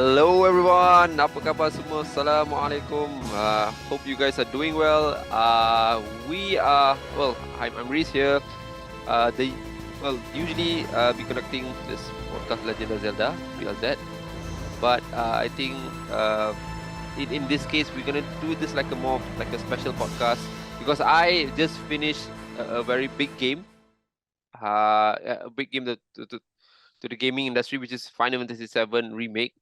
Hello everyone, apa khabar semua? Assalamualaikum. Hope you guys are doing well. I'm Reez here. Usually be conducting this podcast Legenda Zelda, realize that. But I think in this case we're gonna do this like a special podcast because I just finished a very big game. A big game to the gaming industry, which is Final Fantasy VII Remake.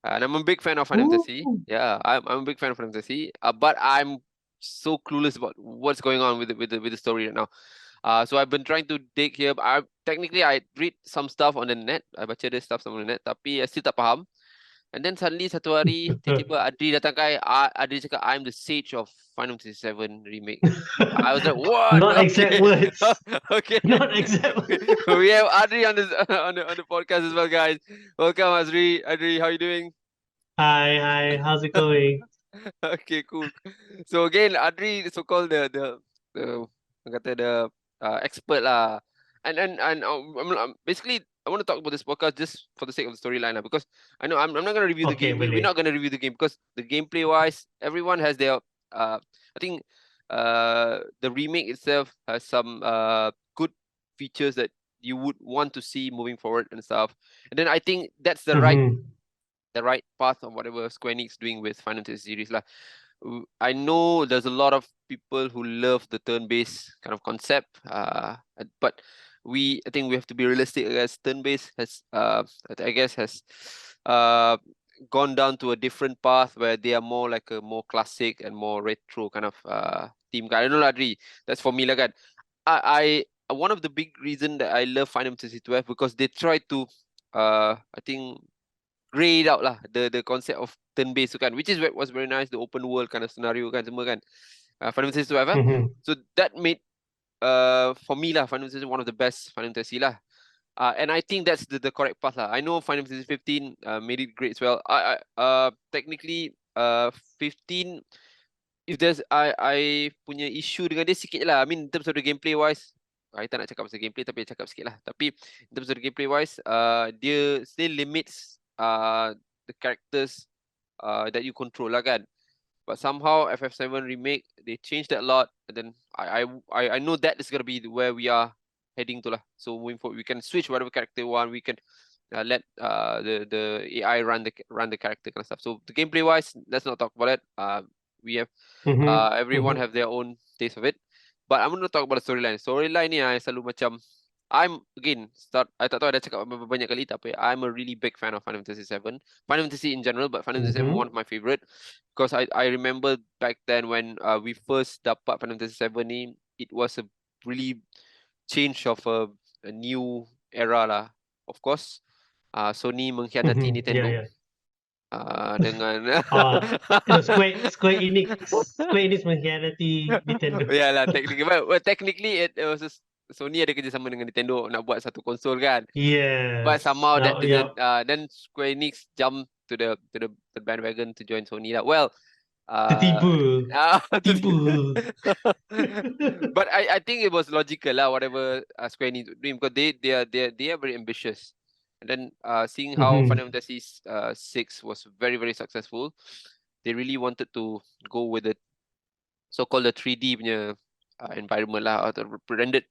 And I'm a big fan of Final Fantasy. Yeah, I'm a big fan of Final Fantasy. But I'm so clueless about what's going on with the story right now. So I've been trying to dig here. I read some stuff on the net. I baca ada stuff on the net, tapi I still tak faham. And then suddenly satu hari tiba-tiba Adri datang kai. Adri cakap I'm the sage of Final Fantasy VII Remake. I was like, what? Not exact words. Okay. Not exact words. We have Adri on the podcast as well, guys. Welcome, Adri. Adri, how you doing? Hi, how's it going? Okay, cool. So again, Adri so-called the expert lah. And basically I want to talk about this podcast just for the sake of the storyline lah, because I know I'm not gonna review the Okay, game. We're boleh. not gonna review the game because the gameplay wise, everyone has their I think the remake itself has some good features that you would want to see moving forward and stuff. And then I think that's the right path of whatever Square Enix doing with Final Fantasy series lah. I know there's a lot of people who love the turn-based kind of concept, but I think we have to be realistic. I guess turn-based has gone down to a different path where they are more like a more classic and more retro kind of theme. I don't know, Adri. That's for me lah kan. I one of the big reason that I love Final Fantasy 12 because they try to I think grade out lah the concept of turn-based tu kan, which is was very nice, the open world kind of scenario kan semua kan. Final Fantasy 12 so that made for me lah Final Fantasy one of the best Final Fantasy lah. And I think that's the correct path lah. I know Final Fantasy 15 made it great as well. Technically 15, if there's I punya issue dengan dia sikit je lah. I mean in terms of the gameplay wise, I tak nak cakap pasal gameplay tapi I cakap sikit lah. Tapi in terms of the gameplay wise, dia still limits the characters that you control lah kan. But somehow FF7 Remake, they changed that a lot. And then I know that is gonna be where we are heading to lah. So moving forward, we can switch whatever character we want. We can let the AI run the character kind of stuff. So the gameplay wise, let's not talk about it. We have everyone have their own taste of it. But I'm going to talk about the storyline. Storyline ni I selalu macam I tak tahu ada cakap banyak kali tapi I'm a really big fan of Final Fantasy 7. Final Fantasy in general, but Final Fantasy 7 one of my favorite because I remember back then when we first dapat Final Fantasy 7 ni, it was a really change of a new era lah. Of course, Sony mengkhianati Nintendo. Yeah. Dengan Square Enix mengkhianati Nintendo. Yeah lah, technically it was Sony ada kerjasama dengan Nintendo nak buat satu konsol kan. Yes. But somehow that didn't. Then Square Enix jumped to the bandwagon to join Sony lah. Well, Tiba. But I think it was logical lah, whatever Square Enix doing because they are very ambitious. And then seeing how Final Fantasy 6 was very, very successful, they really wanted to go with the so-called the 3D punya environment lah, atau rendered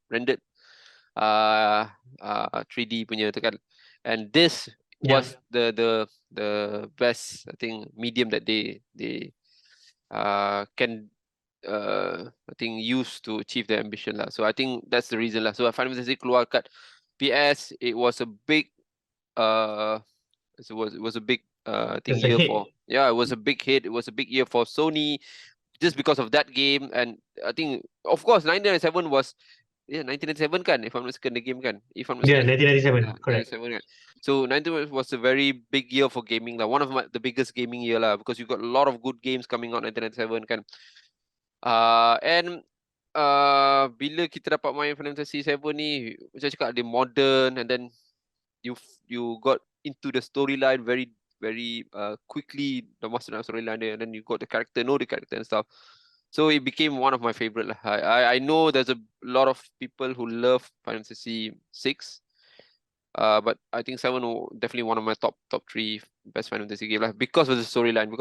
3D punya tu kan. And this was the best, I think, medium that they can I think use to achieve their ambition lah. So I think that's the reason lah. So Final Fantasy keluar kat PS, it was a big it was a big thing year for. Yeah, it was a big hit. It was a big year for Sony just because of that game. And I think of course 1997 was 1997 kan, if I'm not mistaken, the game kan, if I'm not mistaken. 1997, correct. 1997 kan. So 1997 was a very big year for gaming lah, one of the biggest gaming year lah, because you got a lot of good games coming out 1997 kan. And bila kita dapat main Final Fantasy 7 ni, macam cakap dia modern, and then you got into the storyline very quickly, the master storyline there, and then you got the character and stuff. So it became one of my favorite lah. I know there's a lot of people who love Final Fantasy 6. But I think 7 definitely one of my top 3 best Final Fantasy game lah, because of the storyline.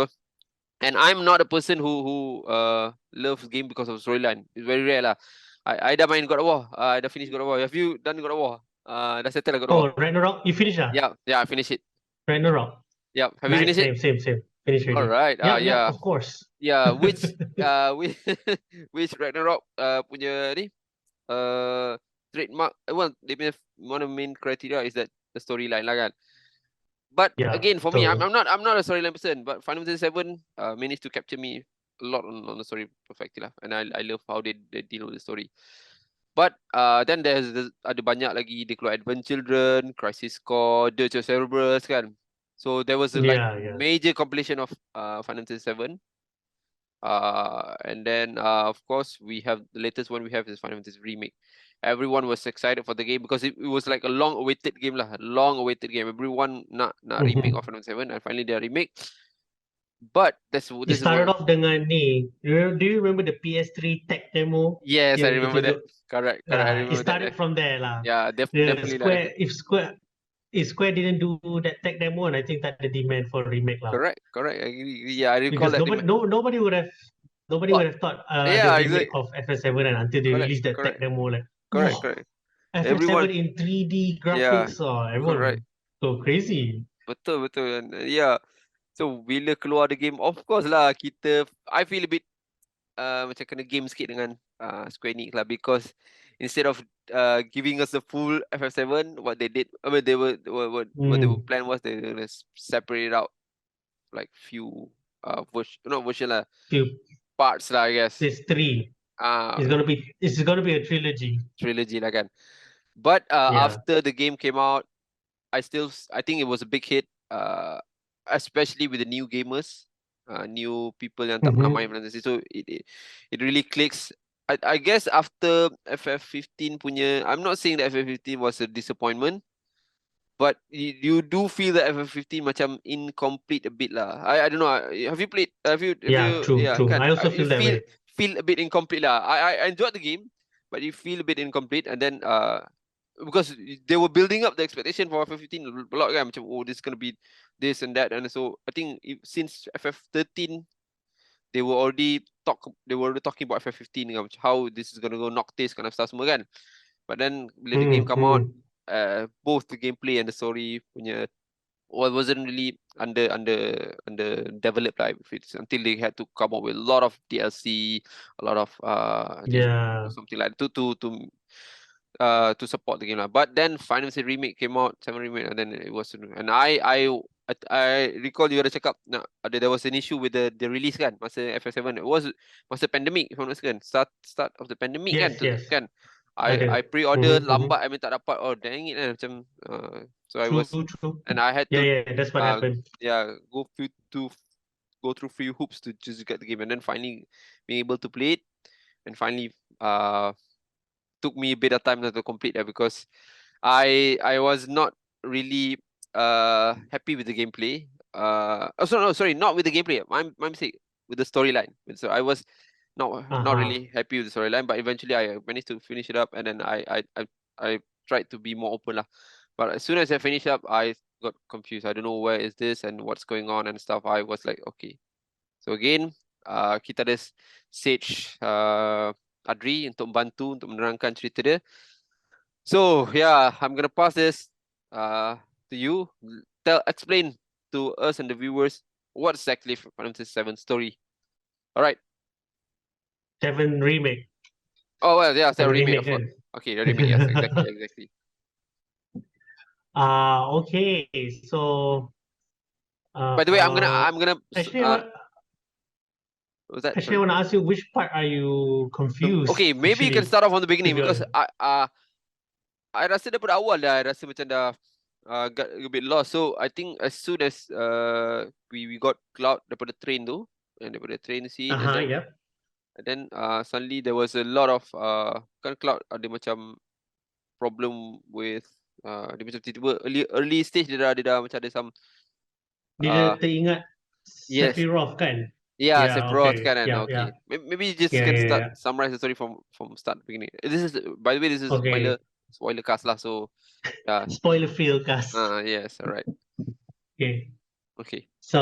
And I'm not a person who loves game because of storyline. It's very rare lah. I dah main God of War. I dah finish God of War. Have you done God of War? Dah settle lah God of War. Oh, Ragnarok, you finished ah? Yeah, I finished it. Ragnarok. Yeah, have you Nice, finished it? same. Finished already. All right. Yeah, Yeah. of course. Yeah, which which Ragnarok punya ni trademark, well, dia punya one of the main criteria is that the storyline lah kan. But Yeah, again, for me, I'm betul. not a storyline person, but Final Fantasy 7 managed to capture me a lot on the story perspective lah, and I love how they deal with the story. But then there's ada banyak lagi, dia keluar Advent Children, Crisis Core, Dirge of Cerberus kan. So there was a Yeah. major compilation of Final Fantasy 7. And then of course we have the latest one we have is Final Fantasy Remake. Everyone was excited for the game because it was like a long-awaited game lah, Everyone nak remake of Final Fantasy 7, and finally they remake. But this It is one. started off dengan ni. Do you remember the PS3 tech demo? Yes, I Yang remember that. tunjuk- Correct. I It remember started that. from there lah. Yeah, The definitely lah. If Square didn't do that tech demo, and I think that the demand for remake lah. Correct. I agree. Yeah, I recall Because that. nobody would have thought Yeah, the remake of FF7 and until they Correct, released that correct. tech demo, like Correct. FF7 Everyone. in 3D Yeah, graphics, everyone correct. go crazy. Betul. And yeah. So bila keluar the game, of course lah I feel a bit macam kena game sikit dengan Square Enix lah, because instead of giving us the full FF7, what they did, I mean, what they plan was they gonna separate it out like few version lah, Few parts lah, I guess. There's 3. It's gonna be a trilogy lah kan. But after the game came out, I think it was a big hit, especially with the new gamers, new people yang tak pernah main Final Fantasy. So it really clicks. I guess after FF15 punya, I'm not saying that FF15 was a disappointment, but you do feel that FF15 macam incomplete a bit lah. I don't know. Have you played? True. Kan? I also feel that way. Feel a bit incomplete lah. I enjoyed the game, but you feel a bit incomplete, and then because they were building up the expectation for FF15 a lot kan, macam this is gonna be this and that, and so I think since FF13 they were already talking about FF15 kan, how this is gonna go Noctis kind of stuff semua kan. But then bila the game come out, both the gameplay and the story punya wasn't really under developed like until they had to come up with a lot of DLC, a lot of something like to support the game lah. But then Final Fantasy Remake came out, 7 Remake, and then it was, and I recall you ada cakap there was an issue with the release kan masa FF7. It was masa pandemic, if I'm not mistaken, start of the pandemic. Yes. Kan I pre-order lambat, I mean tak dapat, dang it macam so I was True. and I had to that's what happened. go through few hoops to just get the game, and then finally being able to play it, and finally took me a bit of time to complete that, because I was not really happy with the gameplay. Sorry, not with the gameplay. My mistake, with the storyline. So I was not really happy with the storyline, but eventually I managed to finish it up, and then I tried to be more open lah. But as soon as I finished up, I got confused. I don't know where is this and what's going on and stuff. I was like, okay. So again, kita ada Sage Adri untuk membantu untuk menerangkan cerita dia. So yeah, I'm gonna pass this to you. Explain to us and the viewers what exactly Final Fantasy 7 story. All right. 7 Remake. Oh well, yeah, 7 remake. Kan? Okay, the remake. Yes, exactly. Okay. So. By the way, I'm gonna. Actually, I want to ask you, which part are you confused? Okay, maybe you can start off from the beginning, because I rasa daripada awal dah, I rasa macam dah got a bit lost. So I think as soon as we got Cloud daripada train tu, and daripada train scene, and then suddenly there was a lot of kan Cloud ada macam problem with dia macam tiba-tiba early stage dia dah macam ada some dia teringat Sephiroth kan? Yeah, Sephiroth kan. Okay. Yeah. Maybe you just can summarize the story from start to beginning. This is, by the way, this is spoiler spoiler cast lah. So yeah. Spoiler field cast. Yes, alright. Okay. Okay. So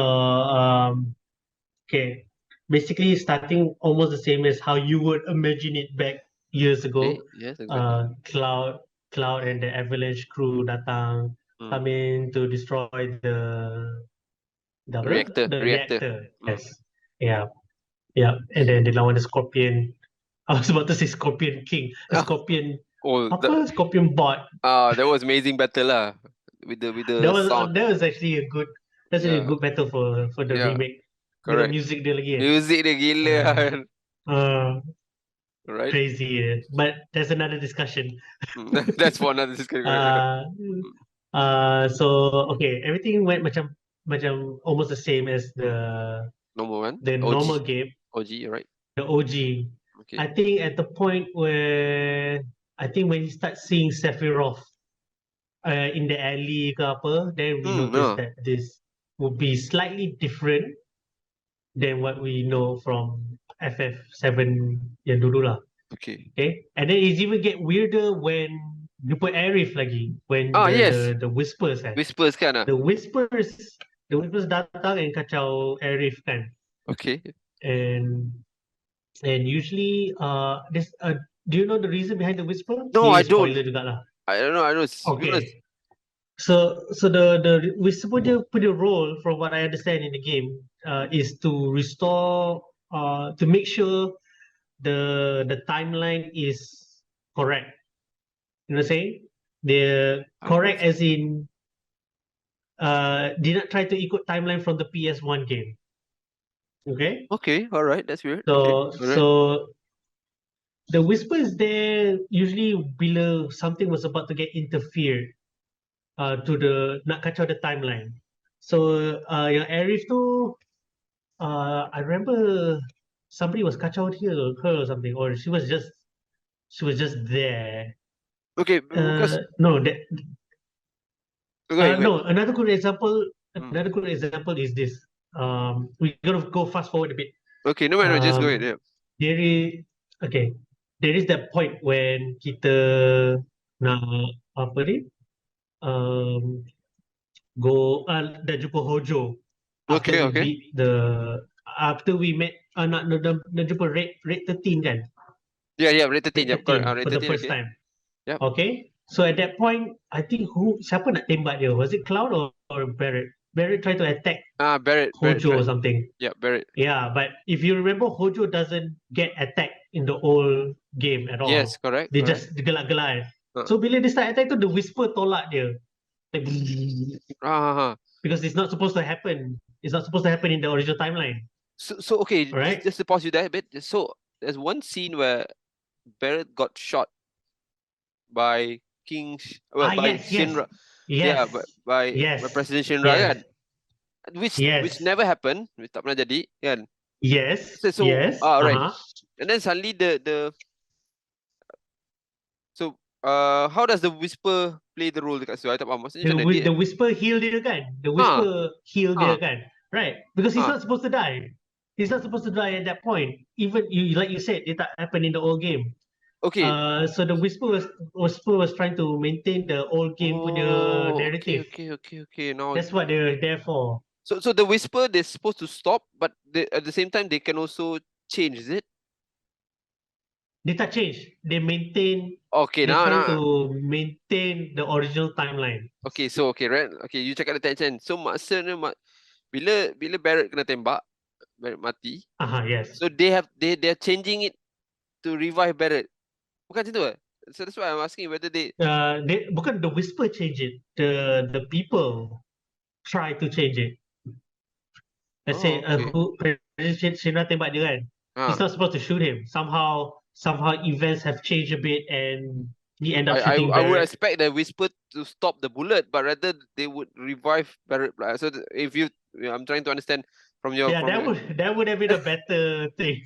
okay. Basically starting almost the same as how you would imagine it back years ago. Okay. Yes, exactly. Cloud and the Avalanche crew datang, Mm. come in to destroy the apa tu? Reactor. The reactor. Mm. Yes. Yeah. Yeah. And then they lawan the Scorpion. I was about to say Scorpion King. Ah, Scorpion oh, apa? Scorpion Bot. that was amazing battle lah. With the sound. That was actually a good Yeah. battle for the Yeah. remake. Dengan Correct. music dia lagi. Music dia gila kan. Right. Crazy. But there's another discussion. That's for another discussion. So okay, everything went macam almost the same as Normal one. the OG. normal game, OG, right? the OG. Okay. I think at the point where when you start seeing Sephiroth in the alley ke apa, then we noticed that this would be slightly different than what we know from FF7 yang dulu lah. Okay. Okay, and then it even get weirder when you put Arif lagi, when yes. the whispers Whispers kan the whispers datang and kacau Arif kan, Okay. and usually this do you know the reason behind the whisper? No, Ni I don't. spoiler juga lah. I don't know. Okay. So the whisper punya role, from what I understand in the game, is to restore, to make sure the timeline is correct. You know what I'm saying? The correct as in did not try to ikut timeline from the PS1 game. Okay? Okay, alright, that's weird. So Okay. Alright. so the whisper is there usually bila something was about to get interfered to the nak kacau the timeline. So yang Arif tu I remember somebody was kacau her or something, or she was just there. Okay, because No, that okay, no, another good example is this. We're gonna go fast forward a bit. Okay, no matter, just go ahead. Yeah. There is that point when kita nak apa ni? Go dah jumpa Hojo after Okay, we okay. beat after we met nak jumpa Red 13 kan? Yeah, Red 13, Red 13 correct. Red for the 13, first okay. time. Yep. Okay. So at that point, I think siapa nak tembak dia? Was it Cloud or Barret? Barret tried to attack Barret. Hojo or something. Yeah, Barret. Yeah, but if you remember, Hojo doesn't get attacked in the whole game at all. Yes, correct. They just gelak-gelak. Uh. So bila dia start attack tu, the whisper tolak dia. Like, because it's not supposed to happen. It's not supposed to happen in the original timeline. So okay, right? just to pause you there a bit. So there's one scene where Barret got shot by Shinra. Yes. Yeah, by President Shinra kan. Which never happened, which tak pernah jadi kan. Yes. So yes. right. And then suddenly how does the whisper play the role dekat situ? I tak faham. Maksudnya the whisper heal dia kan? The whisper heal dia kan? Right. Because he's not supposed to die. He's not supposed to die at that point. Even like you said, it tak happen in the old game. Okay. So the whisper was trying to maintain the old game punya narrative. Okay. Now that's what they're there for. So the whisper, they're supposed to stop, but at the same time they can also change, is it? They tak change. They maintain. Okay, they're trying to maintain the original timeline. Okay, so right. Okay, you check out the tension. So maksudnya bila Barret kena tembak, Barret mati. Yes. So they're changing it to revive Barret. Bukan macam tu eh? So that's why I'm asking whether they bukan the whisper change it. The people try to change it. Let's say who President Shinra tembak dia kan. He's not supposed to shoot him. Somehow events have changed a bit and he end up shooting Barret. I would expect the whisper to stop the bullet, but rather they would revive Barret. So if I'm trying to understand from your that would have been a better thing.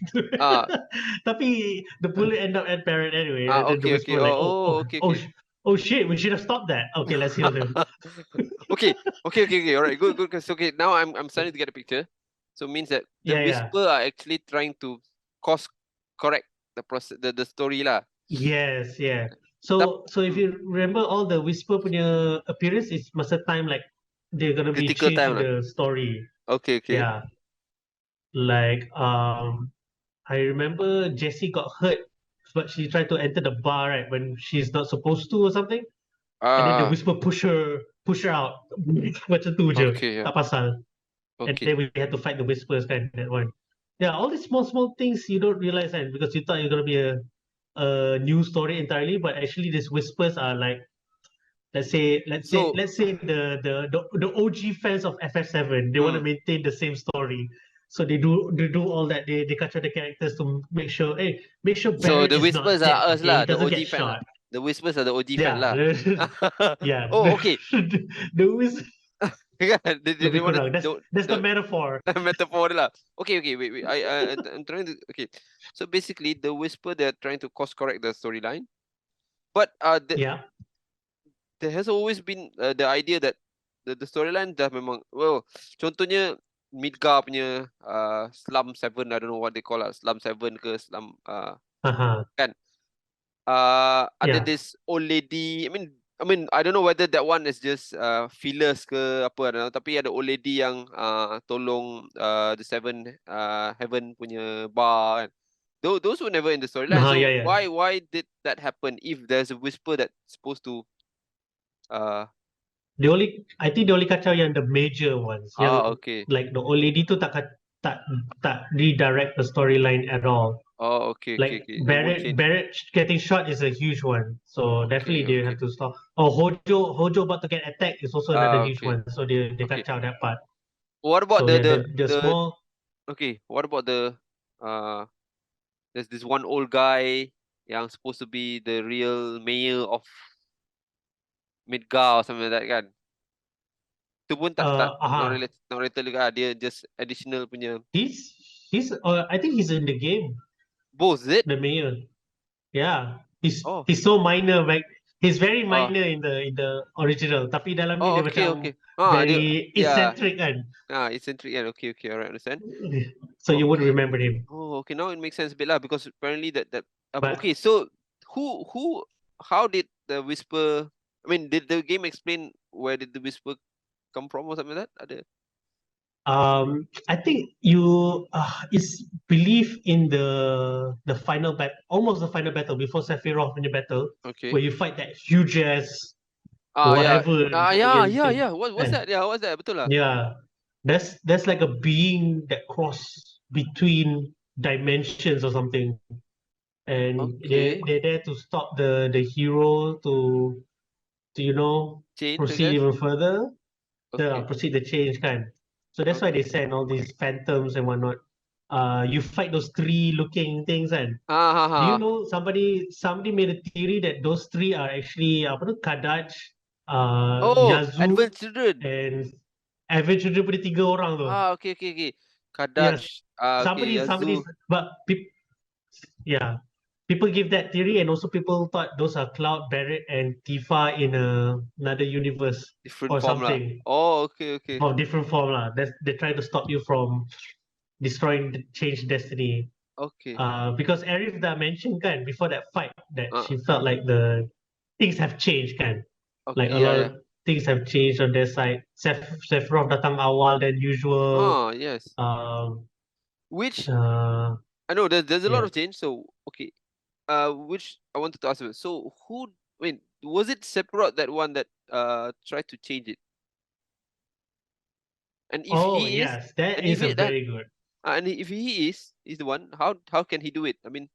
Tapi the bullet end up at Barret anyway. Okay. Oh shit, we should have stopped that. Okay, let's heal him. Okay. All right, good. Okay, now I'm starting to get a picture. So it means that the whisper are actually trying to course correct the process, the story lah. Yes, yeah. So if you remember all the Whisper punya appearance is masa time like they're gonna be critical time changing lah. the story. Okay, okay. Yeah. Like I remember Jessie got hurt, but she tried to enter the bar right when she's not supposed to or something. And then the Ah, Whisper push her out. Macam tu je. okay, yeah. Tak pasal. And Okay. then we had to fight the Whispers kind that one. Yeah, all these small things you don't realize and because you thought you're gonna be a new story entirely, but actually these Whispers are like So, let's say the OG fans of FF7 they want to mm, maintain the same story, so they do all that they capture the characters to make sure so Barrett the is not whispers dead. are us Okay, he lah, the doesn't OG get fan lah. shot. The whispers are the OG fan Yeah, lah. yeah. Oh, okay. The whis Kan? They lebih want to kurang. That's the the metaphor. metaphor lah. Okay, okay, wait. I'm trying to. Okay, so basically, the whisper they're trying to course correct the storyline, but Yeah. there has always been the idea that the storyline dah memang contohnya Midgar punya Slum 7, I don't know what they call it, Slum 7 ke Slum Uh-huh. kan ada Yeah. this old lady. I mean I don't know whether that one is just fillers ke apa, I don't know, tapi ada old lady yang tolong the Seven Heaven punya bar kan. Those were never in the storyline. Uh-huh, So yeah, yeah. why did that happen if there's a whisper that's supposed to I think the only kacau yang the major ones, yang okay. like the old lady tu tak redirect the storyline at all. Oh, okay, okay, Like okay. It won't change. Barrett getting shot is a huge one, so Okay, definitely they okay. have to stop. Oh, Hojo about to get attacked is also another huge Okay, one, so they okay. kacau that part. What about So yeah, the the small okay? What about there's this one old guy yang supposed to be the real mayor of Midgar or something like that kan? Itu pun tak not related juga. Dia just additional punya. he's I think he's in the game, Both is it? the mayor. Yeah, Oh, he's so minor, like he's very oh, minor in the original. Tapi dalam ni oh, dia okay, macam okay. Dia very yeah. eccentric kan. Eccentric kan. Okay, okay, alright, understand. So you would Okay. remember him. Oh, okay. Now it makes sense a bit lah because apparently that But okay. So who how did the whisper? I mean, did the game explain where did the whisper come from or something like that? Ada. I think you is belief in the final battle, almost the final battle before Sephiroth in the battle, Okay. where you fight that huge ass Yeah. whatever alien thing. Yeah. What's that? Yeah, what's that? Betul lah. Yeah, that's like a being that cross between dimensions or something, and Okay. they're there to stop the hero to Change, I proceed guess. even further. Okay. Proceed the change kind. So that's why they Okay. send all these phantoms and whatnot. You fight those tree looking things and do you know somebody made a theory that those three are actually apa tu Kadaj, Oh, Yazu Advent Children. and Avenger punya tiga orang tu. Okay. Yes. Kadaj. Okay, Somebody's Yazoo. but yeah. People give that theory and also people thought those are Cloud, Barrett and Tifa in another universe Different or form lah. something. Oh, okay. Of different form lah. They try to stop you from destroying the change destiny. Okay. Because Arif dah mentioned kan before that fight that Uh, she felt like the things have changed kan. Like okay, a lot yeah. of things have changed on their side. Sephiroth datang awal than usual. Yes. Um, Which uh, I know there's a lot yeah. of change. So okay. Which I wanted to ask you. So was it Sephiroth that one that tried to change it? And if Oh he is, yes, that and if is a it that, very good. and if he is the one, how can he do it? I mean,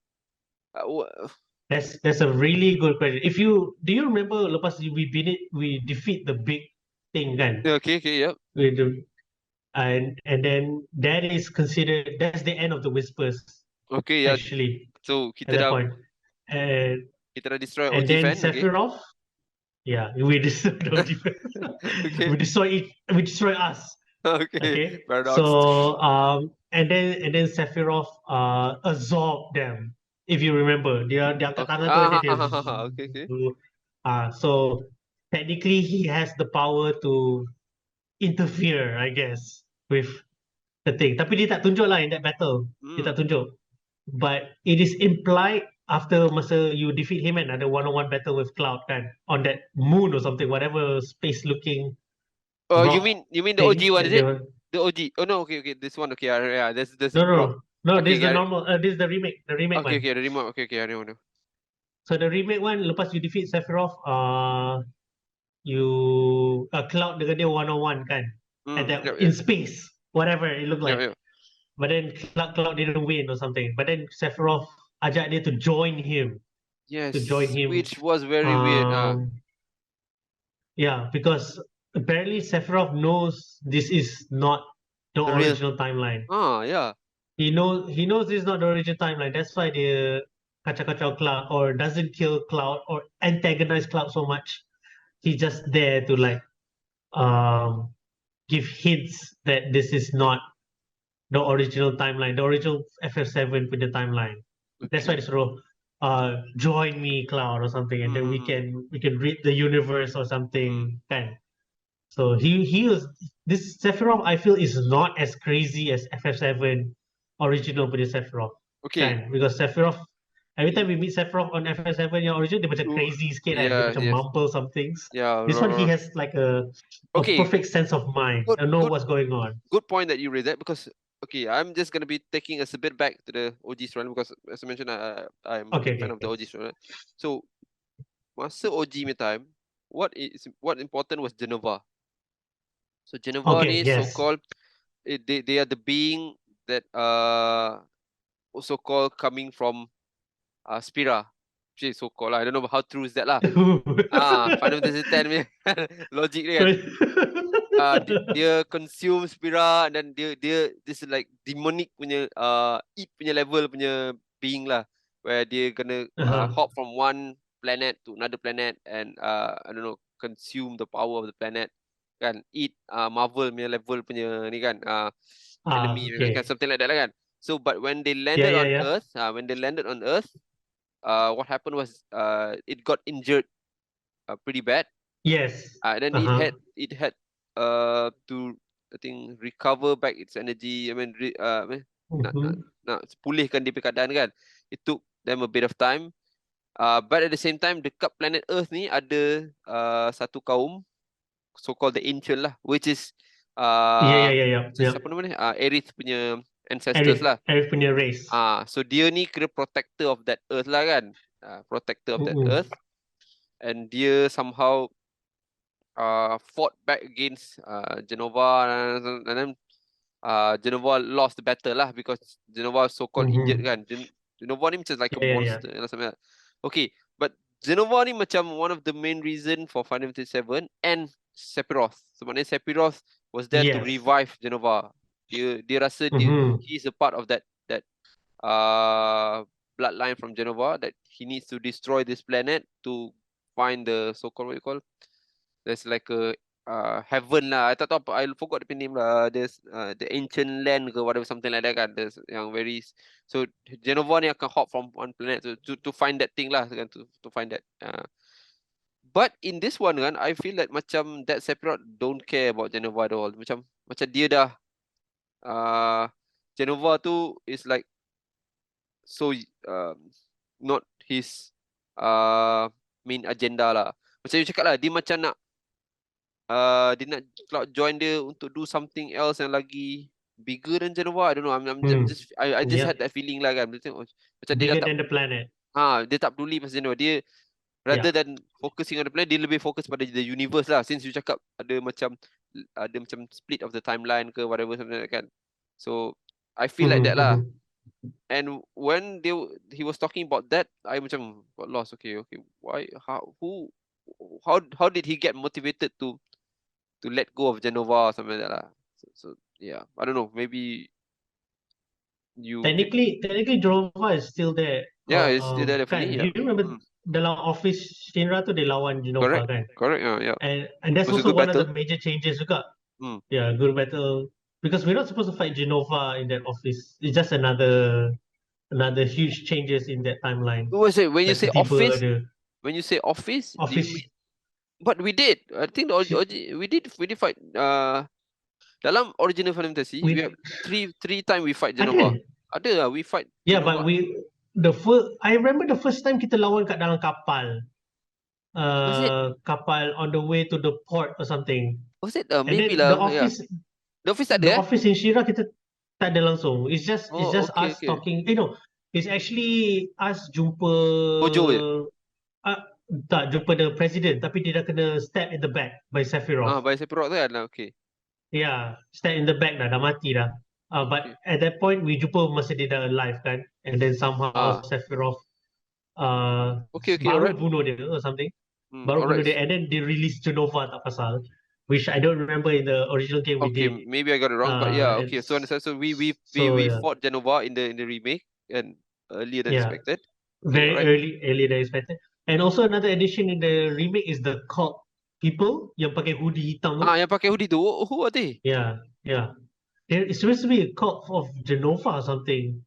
That's a really good question. Do you remember lepas we defeat the big thing kan? okay, yeah, We do, and then that's the end of the whispers okay, yeah. actually So at that point. And kita dah destroy and OG then fan, okay, Sephiroth, yeah, we destroy the defense. okay, We destroy us. okay, Okay. paradox. So and then Sephiroth absorbed them. If you remember, dia angkat Okay, tangan tu and then dia okay, so technically he has the power to interfere, I guess, with the thing. Tapi dia tak tunjuk lah in that battle. Dia tak tunjuk. But it is implied after masa you defeat him and ada one-on-one battle with Cloud kan on that moon or something, whatever space looking You rock mean the thing OG one, that is they it? were. The OG. Oh no, okay, this one. Okay, yeah, there's No, rock. no, Okay, this is the yeah. normal. This is the remake Okay, one. the remote. Okay, I know. So the remake one, lepas you defeat Sephiroth, you Cloud dengan dia one-on-one kan, at that Yep, in yep, space, whatever it looked yep, like. yep. But then Cloud didn't win or something. But then Sephiroth ajak dia to join him, Yes, which was very weird. Um, yeah, because apparently Sephiroth knows this is not the The real. original timeline. Yeah. He knows this is not the original timeline. That's why dia kacau-kacau Cloud or doesn't kill Cloud or antagonize Cloud so much. He's just there to like um give hints that this is not the original timeline, the original FF7 punya timeline. That's why Okay. they sort of join me, Cloud, or something, and then we Mm-hmm. can read the universe or Mm. something. Kan? So he was this Sephiroth. I feel is not as crazy as FF7 original punya Sephiroth. Okay. Kan? Because Sephiroth. Every time Y- we meet Sephiroth on FF7 yang original, dia macam Ooh, crazy sikit kan. Dia yeah, macam yes. mumble some things. Yeah, This one he has like a okay. perfect sense of mind. Good, I know good, what's going on. good point that you raised that, because okay, I'm just gonna be taking us a bit back to the OG story, because as I mentioned, I'm a Okay, big fan okay, of the okay. OG story. So masa OG me time, what important was Genova. So Genova Okay, ni yes. so-called they are the being that also called coming from Spira. Which is so-called lah. I don't know how true is that lah. Final Fantasy 10 punya logic dia kan. Dia consume Spira, and then dia this is like demonic punya eat punya level punya being lah, where dia gonna hop from one planet to another planet and I don't know, consume the power of the planet kan, eat Marvel punya level punya ni kan, enemy Okay. kan, something like that lah kan. So but when they Yeah, landed yeah, on yeah. Earth, what happened was it got injured pretty bad. Yes. Then it had to, I think, recover back its energy. I mean, nak pulihkan dia punya keadaan kan. It took them a bit of time. But at the same time, dekat planet Earth ni ada satu kaum, so-called the Ancient lah, which is Yeah. apa nama ni? Aerith punya ancestors lah. Arif punya race. So dia ni kira protector of that Earth lah kan. Protector of that Earth. And dia somehow fought back against Genova, and then Genova lost the battle lah, because Genova was so-called injured kan. Genova ni macam like a monster or something like that. Okay, but Genova ni macam one of the main reason for Final Fantasy 7 and Sephiroth. Sebenarnya Sephiroth was there to revive Genova. Dia rasa he is a part of that bloodline from Genova, that he needs to destroy this planet to find the so-called, what you call, there's like a heaven lah. I tak tahu apa, I forgot the name lah. There's the ancient land ke whatever, something like that kan. There's yang very, so Genova ni akan hop from one planet to find that thing lah kan, to find that. But in this one kan, I feel that macam that Sephiroth don't care about Genova at all. Macam dia dah Genova tu is like so not his main agenda lah. Macam you cakap lah, dia macam nak dia nak Cloud join dia untuk do something else yang lagi bigger than Genova. I don't know. I'm just I just had that feeling lah kan. Macam dia bigger dah tak, than the planet. dia tak peduli pasal Genova. Dia rather than focusing on the planet, dia lebih fokus pada the universe lah. Since you cakap ada macam split of the timeline ke whatever, something like that kan. So I feel like that lah. And when he was talking about that, I macam got lost. Okay. Why? How did he get motivated to let go of Genova or something like that lah? So yeah, I don't know. Maybe you Technically Genova is still there. Yeah, it's still there Kan? definitely. Do Yeah. you remember dalam office Shinra tu dia lawan Genova kan? Correct. Yeah. And that's Was a also good one of battle. the major changes juga. Yeah, good battle. Because we're not supposed to fight Genova in that office. It's just another huge changes in that timeline. When you say office, do you mean? But we did. I think we did fight. Dalam original Final Fantasy, we have three time we fight Genova. Ada lah, we fight Yeah, Genova. but I remember the first time kita lawan kat dalam kapal. Was it? Kapal on the way to the port or something. Was it? And Maybe then the lah. Yeah. office The office tak the ada. office in Shira kita tak ada langsung. It's Oh, just okay, us okay. talking. No, it's actually us jumpa Bojo je. uh, tak jumpa the president tapi dia dah kena stab in the back by Sephiroth. By Sephiroth tu kan. Okay. Yeah, stab in the back dah mati dah. But Okay. at that point we jumpa masa dia dah alive kan. And then somehow Sephiroth Okay, baru alright. bunuh dia or something. Baru bunuh Alright. dia and then they release Genova tak pasal. Which I don't remember in the original game we Okay, did. maybe I got it wrong, but yeah, okay. It's So we yeah. fought Genova in the remake and earlier than Yeah. expected. Okay, Very alright. earlier than expected. And also another addition in the remake is the cult people yang pakai hoodie hitam tu. Yang pakai hoodie tu, who are they? Yeah, yeah. It's supposed to be a cult of Genova or something.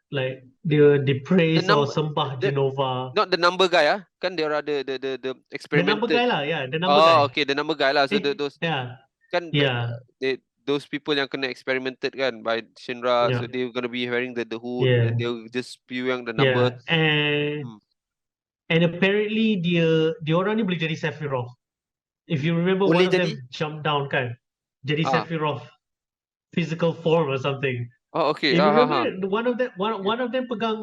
Like they praise or sembah Genova. Not the number guy, Kan dia orang ada the The number experimented. guy lah, yeah, the number guy. Okay, the number guy lah. So those yeah. kan Yeah. those people yang kena experimented kan by Shinra, Yeah. so they're gonna be wearing the hood Yeah. and they'll just spewing the number. Yeah. And apparently dia orang ni boleh jadi Sephiroth. If you remember Boleh one of jadi? them jumped down kan, jadi Sephiroth physical form or something. Oh, okay. If you remember, one of them pegang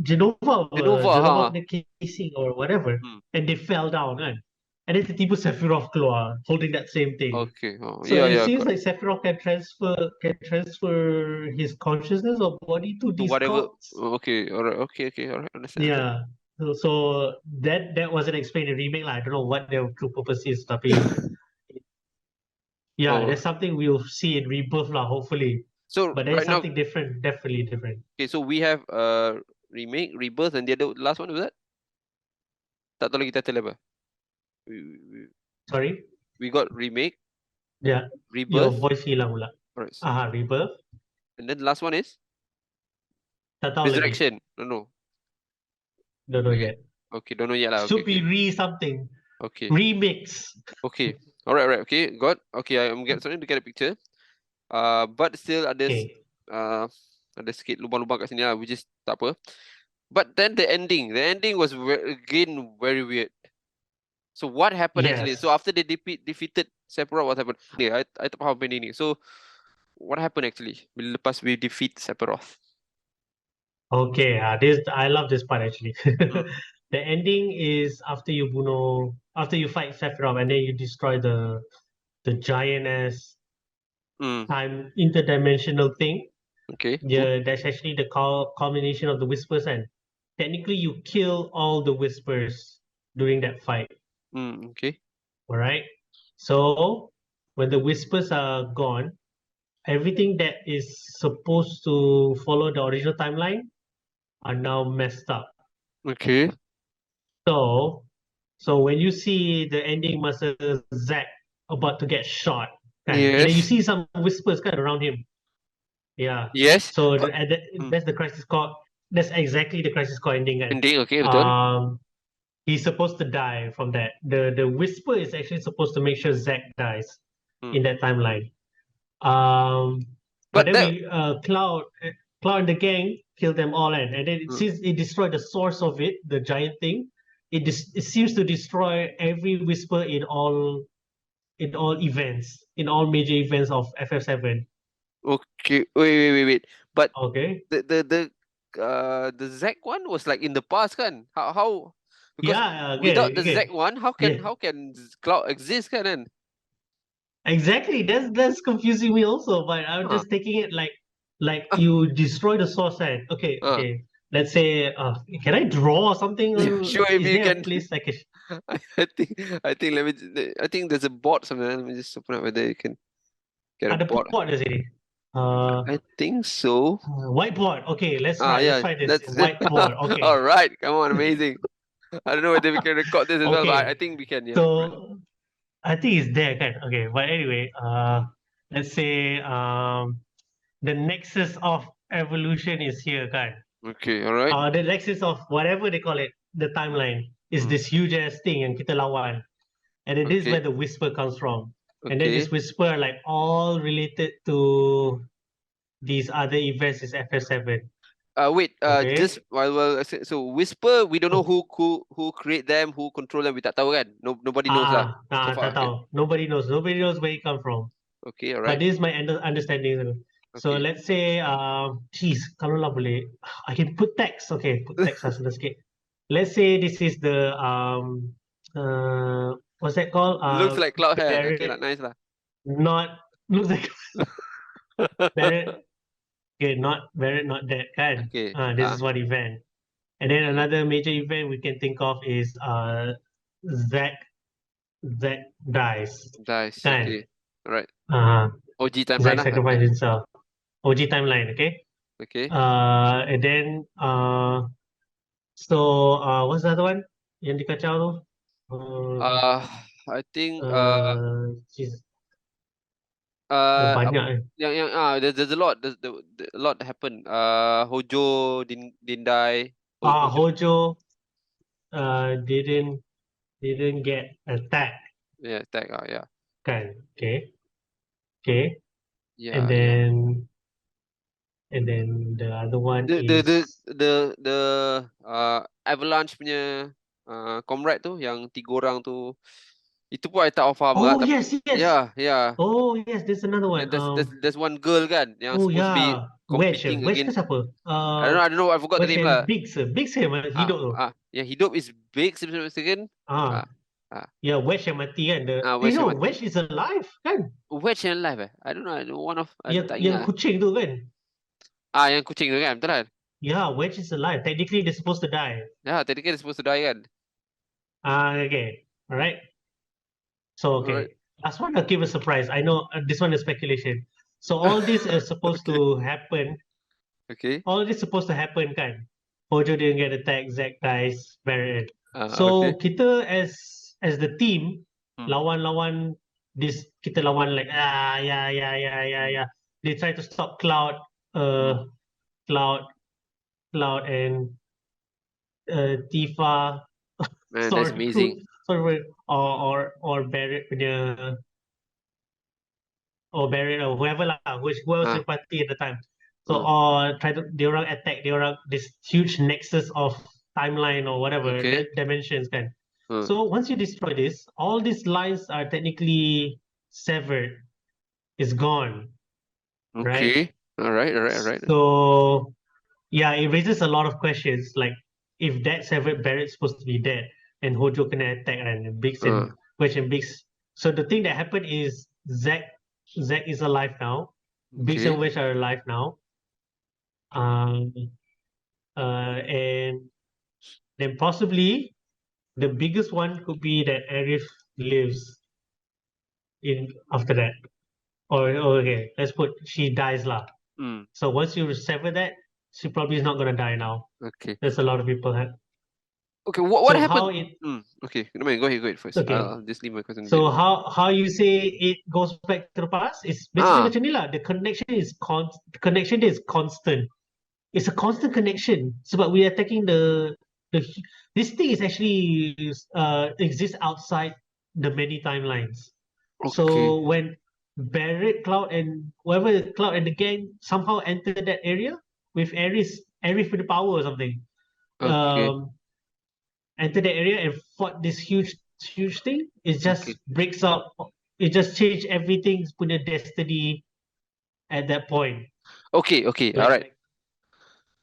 Genova the casing or whatever, and they fell down kan. And then tiba-tiba Sephiroth keluar holding that same thing. Okay. So it seems like Sephiroth can transfer his consciousness or body to these whatever. cults. Okay, alright. Okay, alright. Understand. Yeah. So that wasn't explained in remake lah. I don't know what their true purpose is, tapi that's something we'll see in Rebirth lah, hopefully. So But there's right now, something different, definitely different. okay, so we have remake, rebirth, and the other last one was that? Tak tahu lagi title apa. Sorry? We got remake. Yeah. Rebirth. Your voice hilang pula. Alright. Rebirth. And then the last one is? Tak tahu Resurrection. lagi. No. Don't know yet. Okay, don't know yet lah. Should be something. Okay. Remix. Okay. Alright. Okay, got. Okay, I'm starting to get a picture. But still ada sikit lubang-lubang kat sini lah, which is tak apa. But then the ending was again very weird. So what happened actually? So after they defeated Sephiroth, what happened? I tak faham benda ni. So what happened actually? Lepas we defeat Sephiroth. Okay, I love this part actually. The ending is after you fight Sephiroth and then you destroy the giant ass time interdimensional thing. Okay. Yeah, that's actually the culmination of the whispers, and technically you kill all the whispers during that fight. Okay. Alright. So when the whispers are gone, everything that is supposed to follow the original timeline are now messed up. Okay. So when you see the ending masa Zack about to get shot, and then you see some whispers kind of around him. Yeah. Yes. So that's the Crisis Core. That's exactly the Crisis Core ending. Ending, okay, betul. He's supposed to die from that. The whisper is actually supposed to make sure Zack dies in that timeline. But then Cloud and the gang killed them all, and then since it destroyed the source of it, the giant thing, it seems to destroy every whisper in all events, in all major events of FF7. Okay, wait. But okay, the Zack one was like in the past, kan? How? Because without the Zack one, how can Cloud exist, kan? Exactly, that's confusing me also. But I'm just taking it like you destroy the source, and okay. Let's say, can I draw something? Sure, if you can. Place like I think there's a board somewhere. Let me just open up whether you can get a board. I think so. Whiteboard. Okay, let's try. Let's try this. Whiteboard. Okay. All right. Come on, amazing. I don't know whether we can record this as well, but I think we can. Yeah. So I think it's there, kan? Okay. But anyway, let's say the nexus of evolution is here, kan? Okay. All right. The nexus of whatever they call it, the timeline is this huge ass thing yang kita lawan, and then this is where the whisper comes from. And then this whisper, like all related to these other events, is FF7. Wait, Okay. just so Whisper, we don't know who create them, who control them. We tak tahu kan? Nobody knows lah. So Tak far, kan? tahu. Nobody knows. Nobody knows where it come from. Okay, But alright. this is my understanding. So Okay. let's say, geez, kalau lah boleh, I can put text. Okay, put text lah senang sikit. Let's say this is the what's that called? Looks like cloud hair. Okay, Barrett, nice lah. not looks like Barrett. Okay, not Barrett, not that kan. Okay. This is one event. And then another major event we can think of is Zack dies. Dice. Kan? Okay. Alright. Uh, OG Zack timeline lah. sacrificed himself. OG timeline, okay? Okay. And then what's the other one? Yang dikacau tu? I think Jeez, apa, banyak eh. there's a lot. There's a lot happen. Hojo didn't die. Hojo didn't get attacked. Yeah, attack. Yeah. Kan? Okay. Okay. Yeah. And Yeah. then the other one The Avalanche punya comrade tu yang 3 orang tu, itu pun I tak faham lah. yes. Yeah. Oh yes, there's another one. There's one girl kan yang supposed to be competing Wedge ke against. siapa? I don't know. I forgot the Wedge name and lah. Biggs yang hidup tu. Yeah, hidup is big second. Yeah, Wedge yang mati kan. Wedge yang mati. Wedge is alive kan? Wedge yang live I don't know. One of tak Yang ingat. kucing tu kan? Yang kucing tu kan, betul kan? Yeah, Wedge is alive. Technically they're supposed to die. Yeah, technically they're supposed to die kan. Okay. Alright. So okay. Alright. Last one I'll give a surprise. I know this one is speculation. So all this is supposed to happen. Okay. All this supposed to happen kan? Hojo didn't get attacked, Zack dies, Barrett. Okay. Kita as the team lawan this, kita lawan like yeah. They try to stop Cloud and Tifa. Man, that's amazing. Or Barrett punya, or Barrett or whoever lah, who was the party at the time. So diorang attack this huge nexus of timeline or whatever dimensions kan. So once you destroy this, all these lines are technically severed. It's gone. Okay. Right? Alright. So yeah, it raises a lot of questions. Like if that severed Barrett's supposed to be dead and Hojo kena attack and Biggs and Wedge and Biggs. So the thing that happened is Zack is alive now. Biggs and Wedge are alive now. And then possibly the biggest one could be that Arif lives in after that. Or okay, let's put she dies lah. So once you sever that, she probably is not gonna die now. Okay. There's a lot of people have. Okay, what happened? Okay, go ahead first. Okay. I'll just leave my question. So how you say it goes back to the past? It's basically macam ni lah. The connection is constant. It's a constant connection. Sebab we are taking this thing is actually exists outside the many timelines. Okay. So when Barrett, Cloud and the gang somehow entered that area with Aerith with the power or something. Entered the area and fought this huge thing. It just breaks up. It just changed everything's punya destiny at that point. Okay. Alright.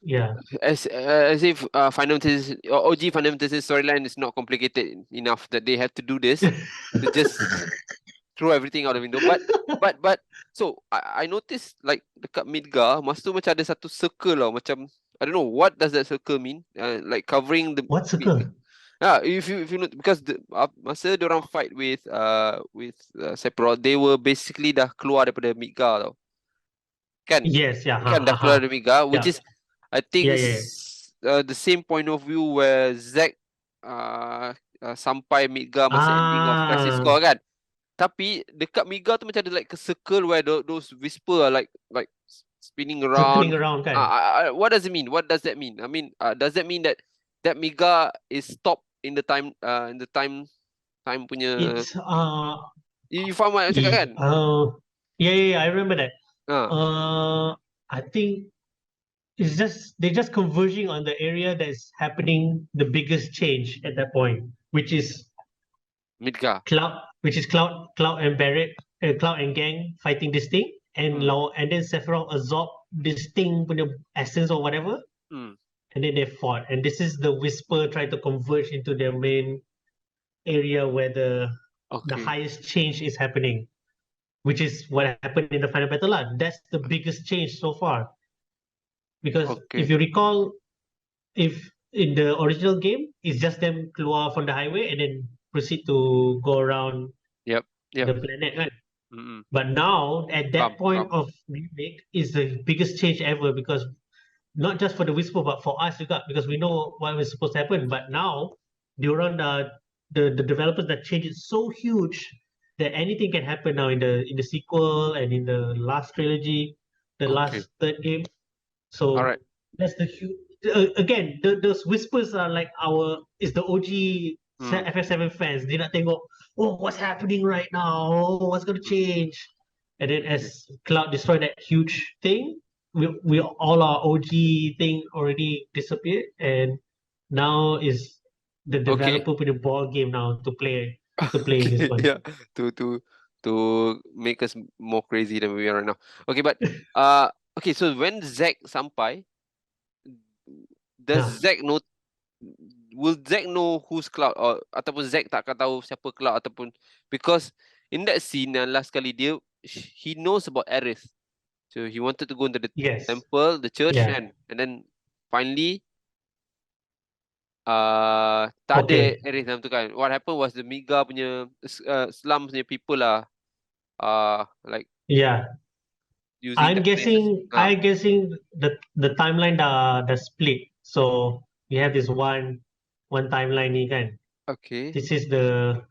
Yeah. As if Final Fantasy or OG Final Fantasy storyline is not complicated enough that they have to do this to just throw everything out the window. But so I noticed like dekat Midgar masa tu macam ada satu circle lah, macam I don't know what does that circle mean. Like covering the what circle? If you know, because masa diorang fight with Sephiroth, they were basically dah keluar daripada Midgar tau. Kan? Yes, yeah. Kan dah keluar dari Midgar, which is I think the same point of view where Zack sampai Midgar masa ending of Crisis Core kan. Tapi dekat Midgar tu macam ada like a circle where those whisper are like spinning around. Circling around kan. What does it mean? What does that mean? I mean, does that mean that Midgar is stopped in the time punya? It's you faham what I'm cakap kan? Yeah, I remember that. I think they're just converging on the area that's happening the biggest change at that point, which is Midgar. Cloud and Barret, Cloud and Gang fighting this thing, and Hmm. and then Sephiroth absorb this thing punya essence or whatever, Hmm. and then they fought. And this is the Whisper trying to converge into their main area where the Okay. highest change is happening, which is what happened in the final battle lah. That's the biggest change so far. Because if Okay. you recall, if in the original game, it's just them keluar from the highway and then proceed to go around Yep. Yep. the planet, kan? Mm-mm. But now, at that point Faham. of remake, is the biggest change ever because not just for the Whisper, but for us juga, because we know what was supposed to happen. But now, diorang the developers that changed it so huge that anything can happen now in the sequel and in the last trilogy, the Okay. last third game. All So right. that's the huge. Again, those Whispers are like is the OG Hmm. FF7 fans. They nak tengok, oh, what's happening right now? Oh, what's going to Hmm. change? And then Okay. as Cloud destroyed that huge thing, we all our OG thing already disappeared, and now is the Okay. developer punya ball game now to play in this Okay. one. Yeah. To make us more crazy than we are right now. Okay, but okay. So when Zack sampai, does Nah, Zack know? Will Zack know who's Cloud, or ataupun Zack tak akan tahu siapa Cloud, ataupun because in that scene yang last kali he knows about Aerith, so he wanted to go into the yes, temple, the church, yeah, and then finally tak ada okay, Aerith dalam tu kan. What happened was the Miga punya slum punya people lah, like yeah. using that place as I'm guessing the timeline the split. So we have this one timeline ni kan. okay. This is the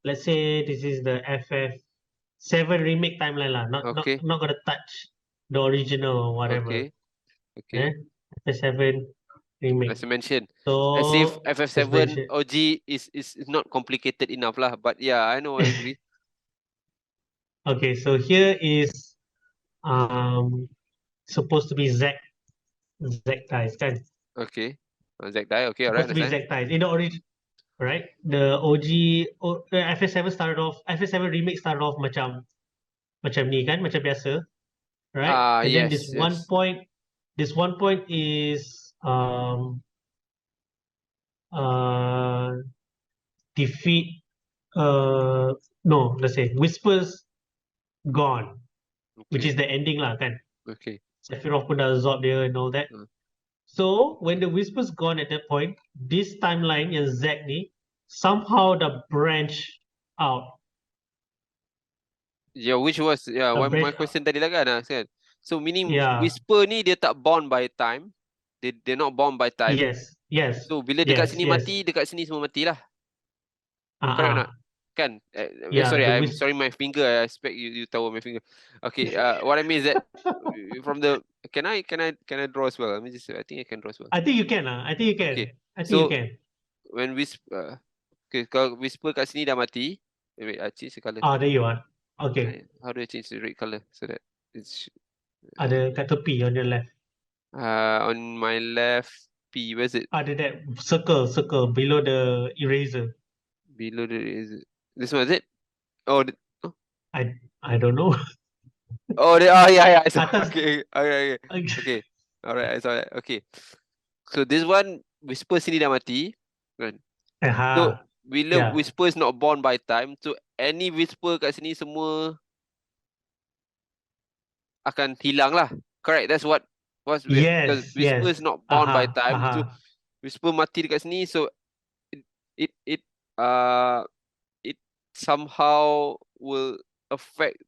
let's say this is the FF7 remake timeline lah. Okay. Not gonna touch the original or whatever. Okay. Okay. Eh? FF7 remake. As I mentioned, as if So as FF7 mentioned. OG is not complicated enough lah. But yeah, I agree. Okay, so here is supposed to be Zack dies kan. Okay. Zack die. Okay, alright, Supposed to be understand. Zack dies. In the origin right? The OG FS7 started off FS7 remake started off macam ni kan, macam biasa, right? And then Yes, yes. this one point is uh defeat no, let's say Whispers gone, which Okay. is the ending lah kan. Okay. Sephiroth pun dah absorb dia and all that. Uh, So when the Whispers gone at that point, this timeline yang Zack ni somehow the branch out. yeah, which was The my branch question tadi lah kan, kan. So meaning yeah. Whisper ni dia tak bound by time. They're not bound by time. Yes, yes, So bila dekat yes, sini yes. mati, dekat sini semua mati lah. Correct or Uh-uh. not? Kan? Yeah, Sorry, the I'm whis sorry my finger. I expect you tahu my finger. Okay, what I mean is that from the can I draw as well? Let me just I think I can draw as well. I think you can I think you can. Okay. I think you So can. when Whisper okay, kalau Whisper kat sini dah mati. Wait, I change the color. There you are. Okay. How do I change the red color so that it's Ada kat tepi on your left. on my left P, where's it? Ada that circle below the eraser. Below this one, is it? Oh, oh. I don't know. Yeah, I saw. Atas. Okay, okay. Alright, I saw that. Okay. So this one Whisper sini dah mati, kan? So bila Yeah. Whisper is not born by time, so any Whisper kat sini semua akan hilang lah. Correct, that's what's weird. Because Yes, Whisper is yes. not born by time, so Aha. Whisper mati dekat sini, so it it uh it somehow will affect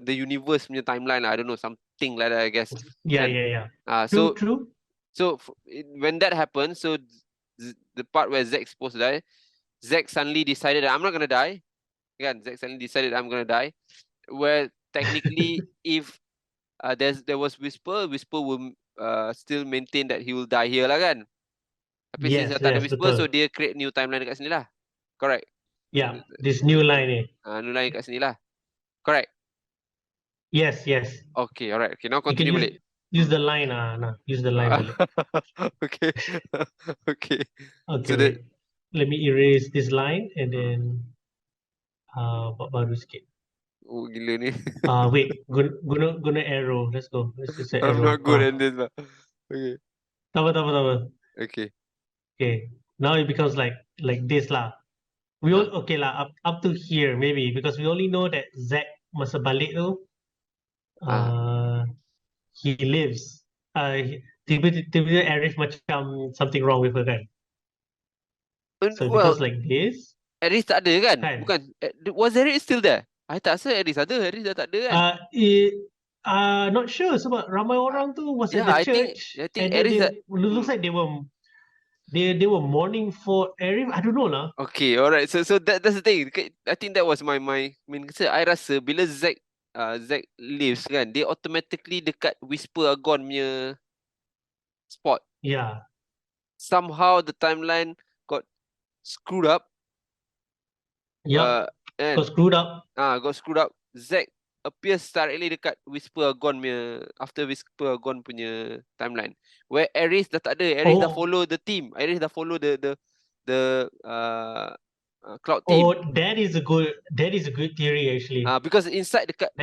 the universe punya timeline lah. I don't know, something like that, I guess. Yeah, And yeah, yeah. True. so when that happens, so the part where Zack's supposed to die, Zack suddenly decided that I'm not gonna die. Again, Zack suddenly decided I'm gonna die. Where technically, if there was Whisper will still maintain that he will die here lah kan. Tapi since Yes, tak ada yes, Whisper, so betul. dia create new timeline dekat sini lah. Correct. Yeah, this new line ni. New line kat sini lah. Correct. Yes. Okay, alright. Okay, now You can continue use balik. use the line use the line balik. Okay. Okay. Okay, So that wait. Let me erase this line and then buat baru sikit. gila ni. Wait, guna arrow. Let's go. Let's use the I'm arrow. not good at this lah. Okay. Tak apa. Okay. Okay. Now it becomes like this lah. We all okay lah up to here maybe because we only know that Zack masa balik tu he lives. Tiba-tiba Arif macam something wrong with her kan. So it Well, becomes like this Aris tak ada kan? kan. Bukan. Was Aris still there? I tak rasa Aris ada. Aris dah tak ada kan? Not sure sebab ramai orang tu was at Yeah, the I think church and then Aris they dah. looks like they were mourning for Arif. I don't know lah. Okay, alright. So that's the thing. I think that was my main concern. I rasa bila Zack lives kan, dia automatically dekat Whisper Agon punya spot. Yeah. Somehow the timeline got screwed up. Yup. And Got screwed up. got screwed up. Zack appears directly dekat Whisper Agon punya, after Whisper Agon punya timeline. Where Aris dah tak ada. Aris dah follow the team. Aris dah follow the Cloud team. Oh, that is a good theory actually. Because inside dekat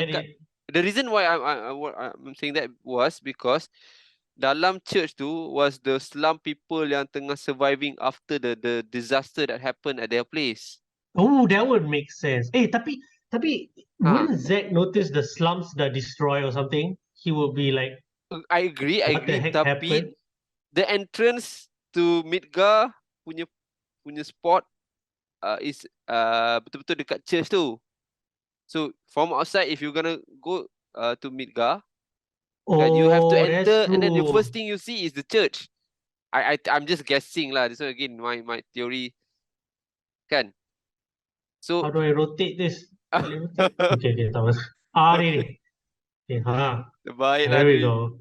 the reason why I'm saying that was because dalam church tu was the slum people yang tengah surviving after the disaster that happened at their place. Oh, that would make sense. Tapi wouldn't Zack notice the slums that destroy or something? He would be like, I agree. what the heck happened? Tapi the entrance to Midgar punya spot is betul-betul dekat church tu. So from outside, if you're gonna go to Midgar, you have to enter, and then the first thing you see is the church. I'm just guessing lah. This one again, my theory, kan? So how do I rotate this? Okay, tak masalah. Ni. Okay, there we go.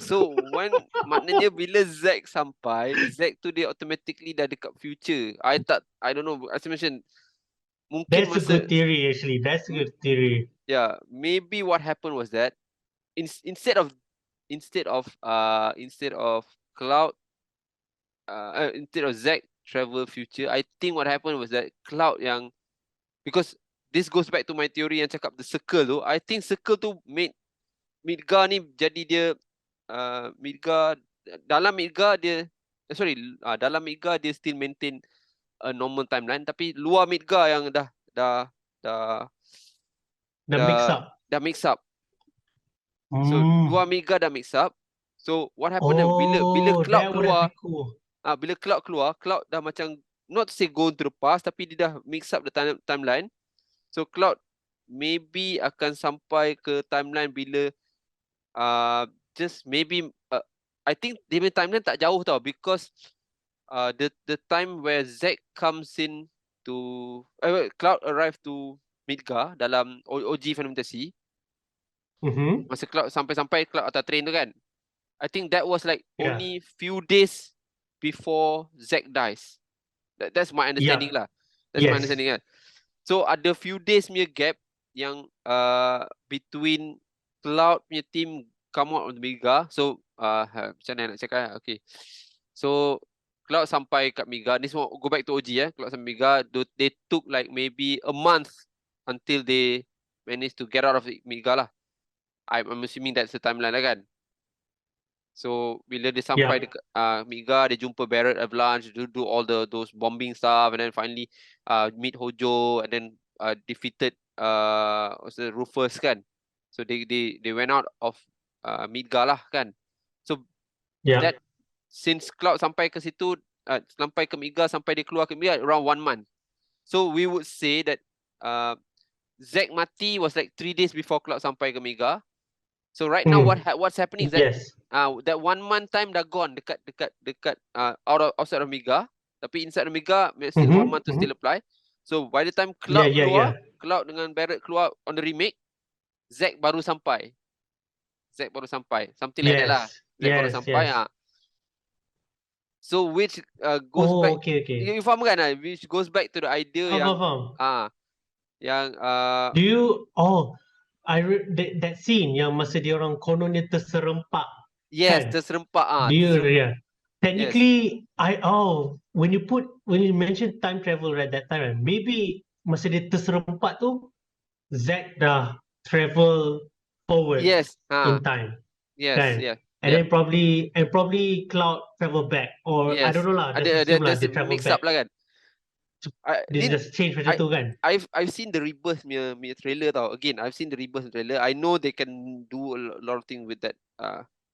So when maknanya bila Zack sampai, Zack tu dia automatically dah dekat future. I don't know. As I mentioned, mungkin that's a good theory actually. That's a good theory. Yeah, maybe what happened was that instead of Cloud, instead of Zack travel future, I think what happened was that Cloud yang, because this goes back to my theory yang cakap the circle tu. I think circle tu made Midgar ni jadi dia dalam Midgar dia still maintain a normal timeline, tapi luar Midgar yang dah mix up. So luar Midgar dah mix up. So what happened bila Cloud keluar, bila Cloud keluar, Cloud dah macam, not to say go into the past, tapi dia dah mix up the timeline. So Cloud maybe akan sampai ke timeline bila just maybe I think dia punya timeline tak jauh tau, because the time where Zack comes in to Cloud arrive to Midgar dalam OG Final Fantasy. Masa Cloud sampai Cloud atas train tu kan, I think that was like only few days before Zack dies. That's my understanding lah. That's my understanding kan. So ada few days punya gap yang between Cloud punya team come out of the Midgar. So macam mana nak cakap? Okay. So Cloud sampai kat Midgar. Ni semua go back to OG Cloud sampai Midgar. They took like maybe a month until they managed to get out of Midgar lah. I'm assuming that's the timeline lah kan. So bila dia sampai dekat Midgar, dia jumpa Barret Avalanche, do all those bombing stuff, and then finally meet Hojo, and then defeated Rufus kan. So they went out of Midgar lah kan. So that since Cloud sampai ke situ, sampai ke Midgar, sampai dia keluar ke Midgar, around 1 month. So we would say that Zack mati was like 3 days before Cloud sampai ke Midgar. So right now what's happening is that that 1 month time dah gone dekat outside of Midgar, tapi inside of Midgar still 1 month to still apply. So by the time Cloud keluar, Cloud dengan Barret keluar on the remake, Zack baru sampai. Something like that lah. Zack baru sampai. So which goes back. You faham kan? Which goes back to the idea yang Do you that scene yang masa dia orang kononnya terserempak Yes, kan. terserempak Dia ya. yes. Technically, when you mention time travel at that time, right, maybe masa dia terserempak tu, Zack dah travel forward Yes. in time, Yes, kan? yes. And Yep. then probably Cloud travel back, or I don't Yes. know lah. Just assume lah There's a dia travel mix up back. lah kan. Dia Ni just change macam I tu kan? I've seen the Rebirth punya trailer tau. Again, I've seen the Rebirth trailer. I know they can do a lot of things with that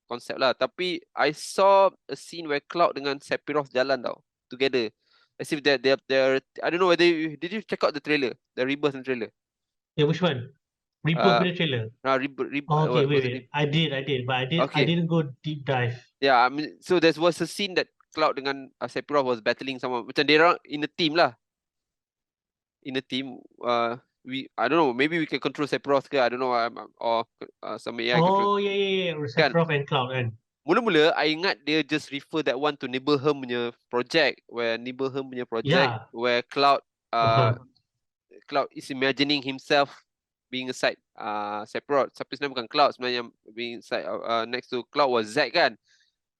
concept lah. Tapi I saw a scene where Cloud dengan Sephiroth jalan tau together. As if they're I don't know whether did you check out the trailer, the Rebirth trailer? Yeah, which one? Rebirth Uh, punya trailer. Oh, okay, what was wait. it? I did, but I Okay. didn't go deep dive. Yeah, I mean, so there was a scene that Cloud dengan Sephiroth was battling someone. Macam dia orang in a team lah. In a team, I don't know, maybe we can control Sephiroth ke, I don't know, or some AI control. Oh, yeah. Kan, Sephiroth and Cloud kan? mula-mula I ingat dia just refer that one to Nibelheim punya project, Yeah. where Cloud Uh-huh. Cloud is imagining himself being aside Sephiroth. Tapi sebenarnya bukan Cloud, sebenarnya yang being side next to Cloud was Zack kan.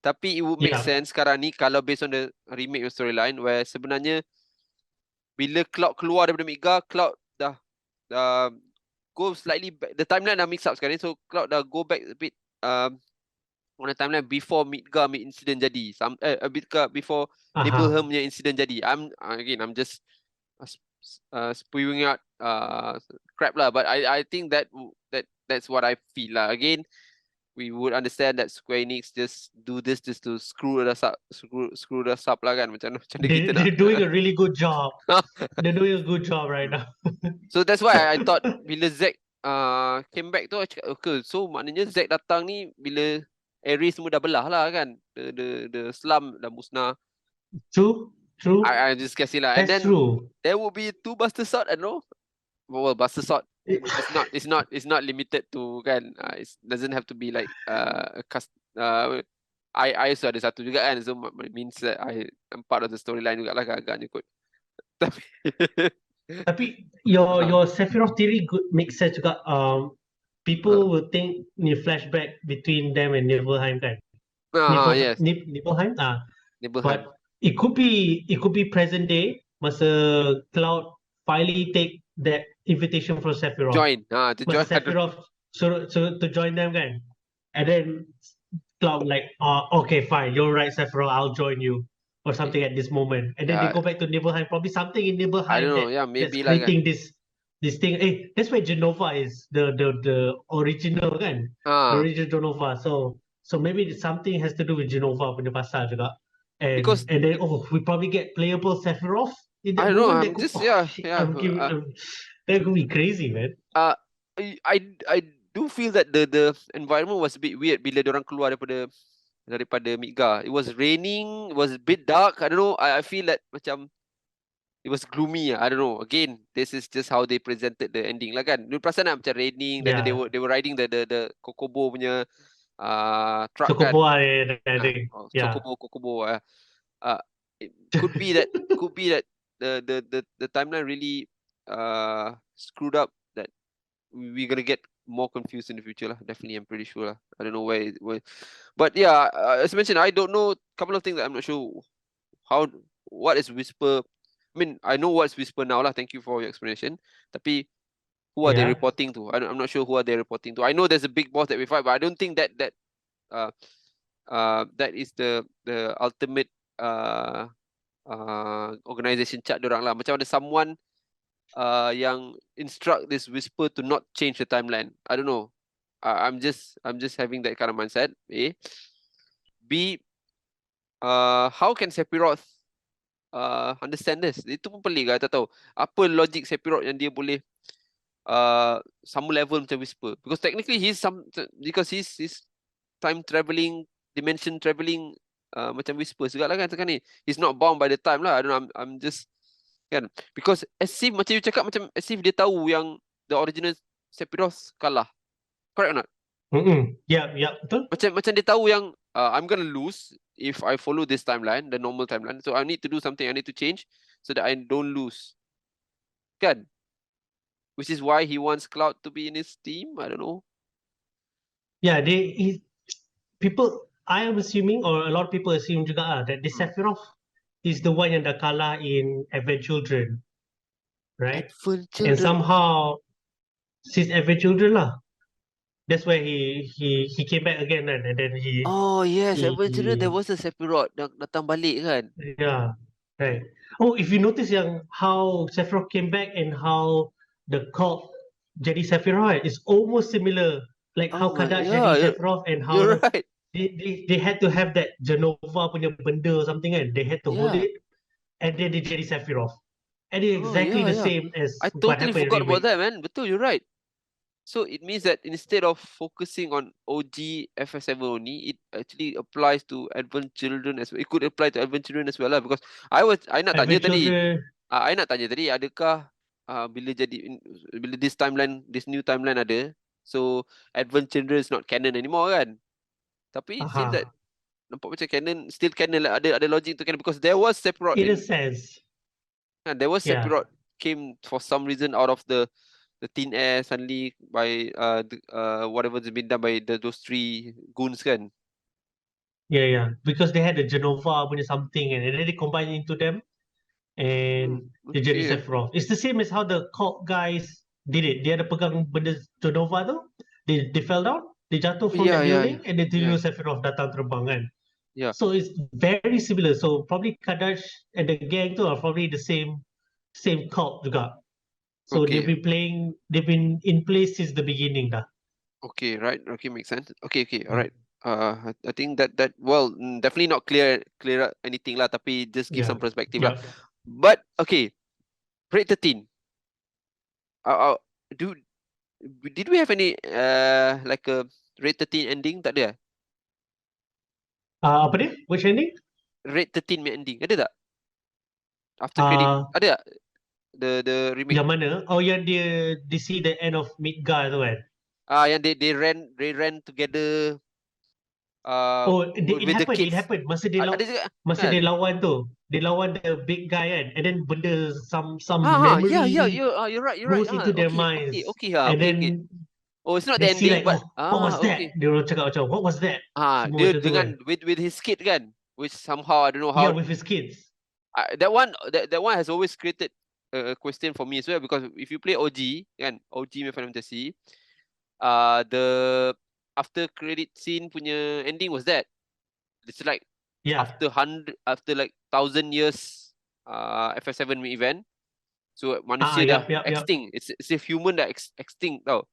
Tapi it would make Yeah. sense sekarang ni kalau based on the remake storyline where sebenarnya bila Cloud keluar daripada Midgar, Cloud dah go slightly back. The timeline dah mix up sekarang ni, so Cloud dah go back a bit on the timeline before Midgar incident jadi. A bit before Nibelheim punya incident jadi. I'm just spewing out crap lah, but I think that's what I feel lah. Again, we would understand that Square Enix just do this just to screw us up lah kan, macam kita nak. They're doing a really good job. They're doing a good job right now. So that's why I thought bila Zack came back tu, I cakap, okay, so maknanya Zack datang ni bila area semua dah belah lah kan, the slum dah musnah. True. I just guessing lah. And That's then true. there will be 2 Buster Sword, I don't know. Well, Buster Sword it's not limited to kan. It doesn't have to be like I also ada satu juga kan, so means that I'm part of the storyline juga lah agaknya kot. Tapi your Sephiroth theory makes sense juga. People will think ni flashback between them and Nibelheim kan? Yes. Nibelheim. Nibelheim. But it could be present day masa Cloud finally take that invitation from Sephiroth. Join. To Masa join. Sephiroth so to join them kan? And then Cloud like, okay, fine, you're right, Sephiroth, I'll join you. Or something at this moment. And then they go back to Nibelheim. Probably something in Nibelheim I don't know. Yeah, that's maybe like creating this thing. That's where Genova is. The original kan? The original Genova. So maybe something has to do with Genova punya pasal juga. And because then we probably get playable Sephiroth in that I don't know. moment. I'm just yeah. That could be crazy, man. I do feel that the environment was a bit weird bila diorang keluar daripada Midgar. It was raining, it was a bit dark. I don't know. I feel that macam it was gloomy. I don't know. Again, this is just how they presented the ending lah kan. Lu perasan tak macam raining, then they were riding the Kokobo punya truck kan. Chocobo, I think. Kokobo. It could be that the timeline really screwed up, that we're gonna get more confused in the future lah. Definitely, I'm pretty sure lah. I don't know where, but yeah, as I mentioned, I don't know a couple of things that I'm not sure what is Whisper. I mean, I know what's Whisper now lah. Thank you for your explanation. Tapi who are they reporting to? I'm not sure who are they reporting to. I know there's a big boss that we fight, but I don't think that is the ultimate organization chart dorang lah. Macam ada someone yang instruct this Whisper to not change the timeline. I don't know. I'm just having that kind of mindset. A. B. How can Sephiroth understand this? Itu pun pelik lah, tak tahu. Apa logic Sephiroth yang dia boleh sama level macam Whisper? Because technically he's time traveling, dimension traveling macam Whisper segala kan sekarang ni. He's not bound by the time lah. I don't know, I'm just kan, because as if macam you cakap, macam as if dia tahu yang the original Sephiroth kalah. Correct or not? Yeah, betul. Macam dia tahu yang I'm gonna lose if I follow this timeline, the normal timeline. So I need to do something, I need to change so that I don't lose. Kan? which is why he wants Cloud to be in his team. I don't know. Yeah, people, I am assuming, or a lot of people assume juga that the Sephiroth is the one yang dah kalah in Advent Children, right? Advent And Children. somehow, since Advent Children lah, that's where he came back again, kan? And then Oh yes, Advent Children. There he was a Sephiroth datang balik kan. yeah, right. Oh, if you notice yang how Sephiroth came back and how the cult jadi Sephiroth, right, it's almost similar, like how Oh Kadash yeah, jadi Sephiroth and you're how right. they had to have that Genova punya benda or something, and they had to hold Yeah. it, and then they jadi Sephiroth. And it's Oh exactly yeah, the yeah. same as I what totally happened in forgot about Remake. that, man. Betul, you're right. So it means that instead of focusing on OG FS7 only, it actually applies to Advent Children as well. It could apply to Advent Children as well lah, because I nak tanya Advent tadi. Children, I nak tanya tadi, adakah bila this new timeline ada, so Advent Children is not canon anymore kan? Tapi it seems that nampak macam canon, still canon lah. Ada logic to canon, because there was Sephiroth in a in, sense, there was yeah. Sephiroth came for some reason out of the thin air suddenly by whatever's been done by those three goons kan. Yeah, because they had a Genova punya something, and then they combine into them, and they jadi Okay. Sephiroth. It's the same as how the cult guys did it. Dia ada pegang benda Genova tu, they fell down, they jatuh from Yeah, that yeah, building, and then yeah. tiba Sephiroth datang terbang kan. Yeah. So it's very similar. So probably Kadash and the gang tu are probably the same cult juga. So Okay. they've been in place since the beginning dah. Okay, right. Okay, makes sense. Okay, all right. I think that well, definitely not clear up anything lah, tapi just give some perspective lah. But okay, Grade 13. Did we have any like a Grade 13 ending? Tak ada. Apa dia? Which ending? Grade 13 punya ending ada tak? After credit ada tak? The remake. Yang mana? Oh, yang dia see the end of Midgar tu kan? Yang they ran together. It happened. Masa dia lawan tu, dia lawan the big guy kan, and then benda some memory you're right. goes into their minds. Okay, and okay. Then oh, it's not they the see ending, like, but what was that? Dia orang cakap macam, what was that? Semua dia macam tu dengan kan. with his kid kan, which somehow I don't know how. Yeah, with his kids. That one has always created a question for me as well, because if you play OG kan, OG Final Fantasy, the after credit scene punya ending was that it's like after like 1,000 years FF7 event, so manusia dah extinct. It's a human dah extinct tau.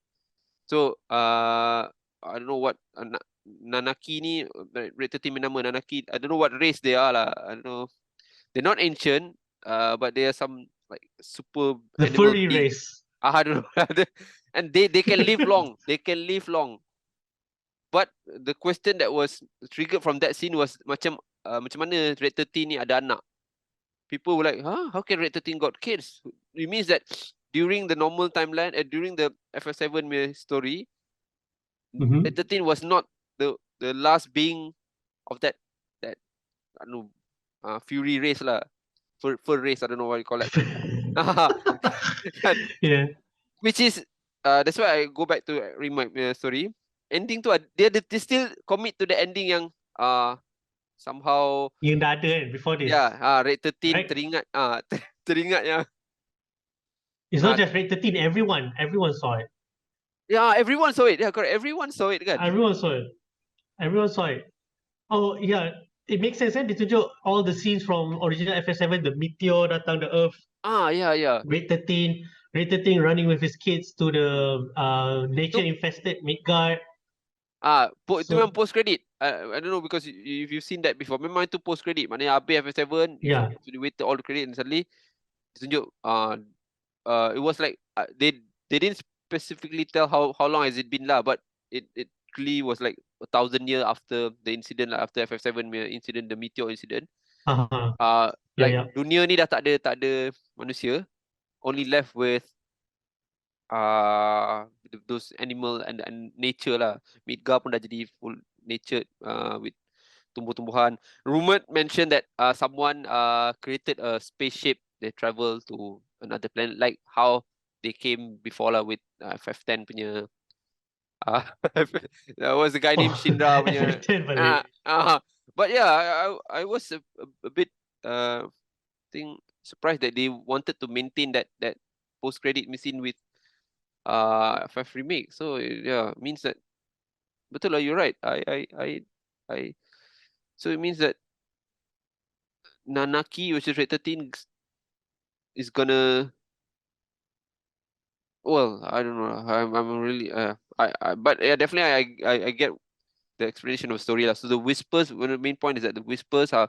So I don't know what Nanaki ni, Red 13 nama Nanaki, I don't know what race they are lah. I don't know, they're not ancient, but they are some like super the animal furry thing. race. I don't know. And they can live long. They can live long. But the question that was triggered from that scene was macam mana Red 13 ni ada anak. People were like, huh? How can Red 13 got kids? It means that during the normal timeline, during the FF7 story, Red 13 was not the last being of that I don't know, fury race lah. Fur race, I don't know what you call it. Yeah. Which is that's why I go back to Remake story. Ending tu dia still commit to the ending yang somehow yang dah ada kan before this. Yeah, Red 13 right? teringat yang it's not just Red 13, everyone saw it. Yeah, everyone saw it. Yeah, correct. Everyone saw it kan. Everyone saw it. Oh yeah, it makes sense kan, ditunjuk all the scenes from original FF7, the meteor datang the earth. Yeah. Red 13 running with his kids to the nature infested Midgard. Itu memang post credit. I don't know, because if you've seen that before, memang itu post credit. Maknanya habis FF7, you waited all the credit and suddenly ditunjuk it was like they didn't specifically tell how long has it been lah, but it clearly was like 1,000 years after the incident lah, after FF7 incident, the meteor incident. Dunia ni dah tak ada manusia, only left with those animal and nature lah. Midgar pun dah jadi full nature with tumbuh-tumbuhan. Rumored mentioned that someone created a spaceship. They travel to another planet, like how they came before lah with FF10 punya. There was a guy named Shinra punya. FF10 balik. But yeah, I was a bit surprised that they wanted to maintain that post credit scene with FF Remake. So yeah, means that betul lah, you're right. I so it means that Nanaki, which is rated 13, is gonna. Well, I don't know. I'm really but yeah, definitely I get the explanation of story lah. So the whispers, one of the main point is that the whispers are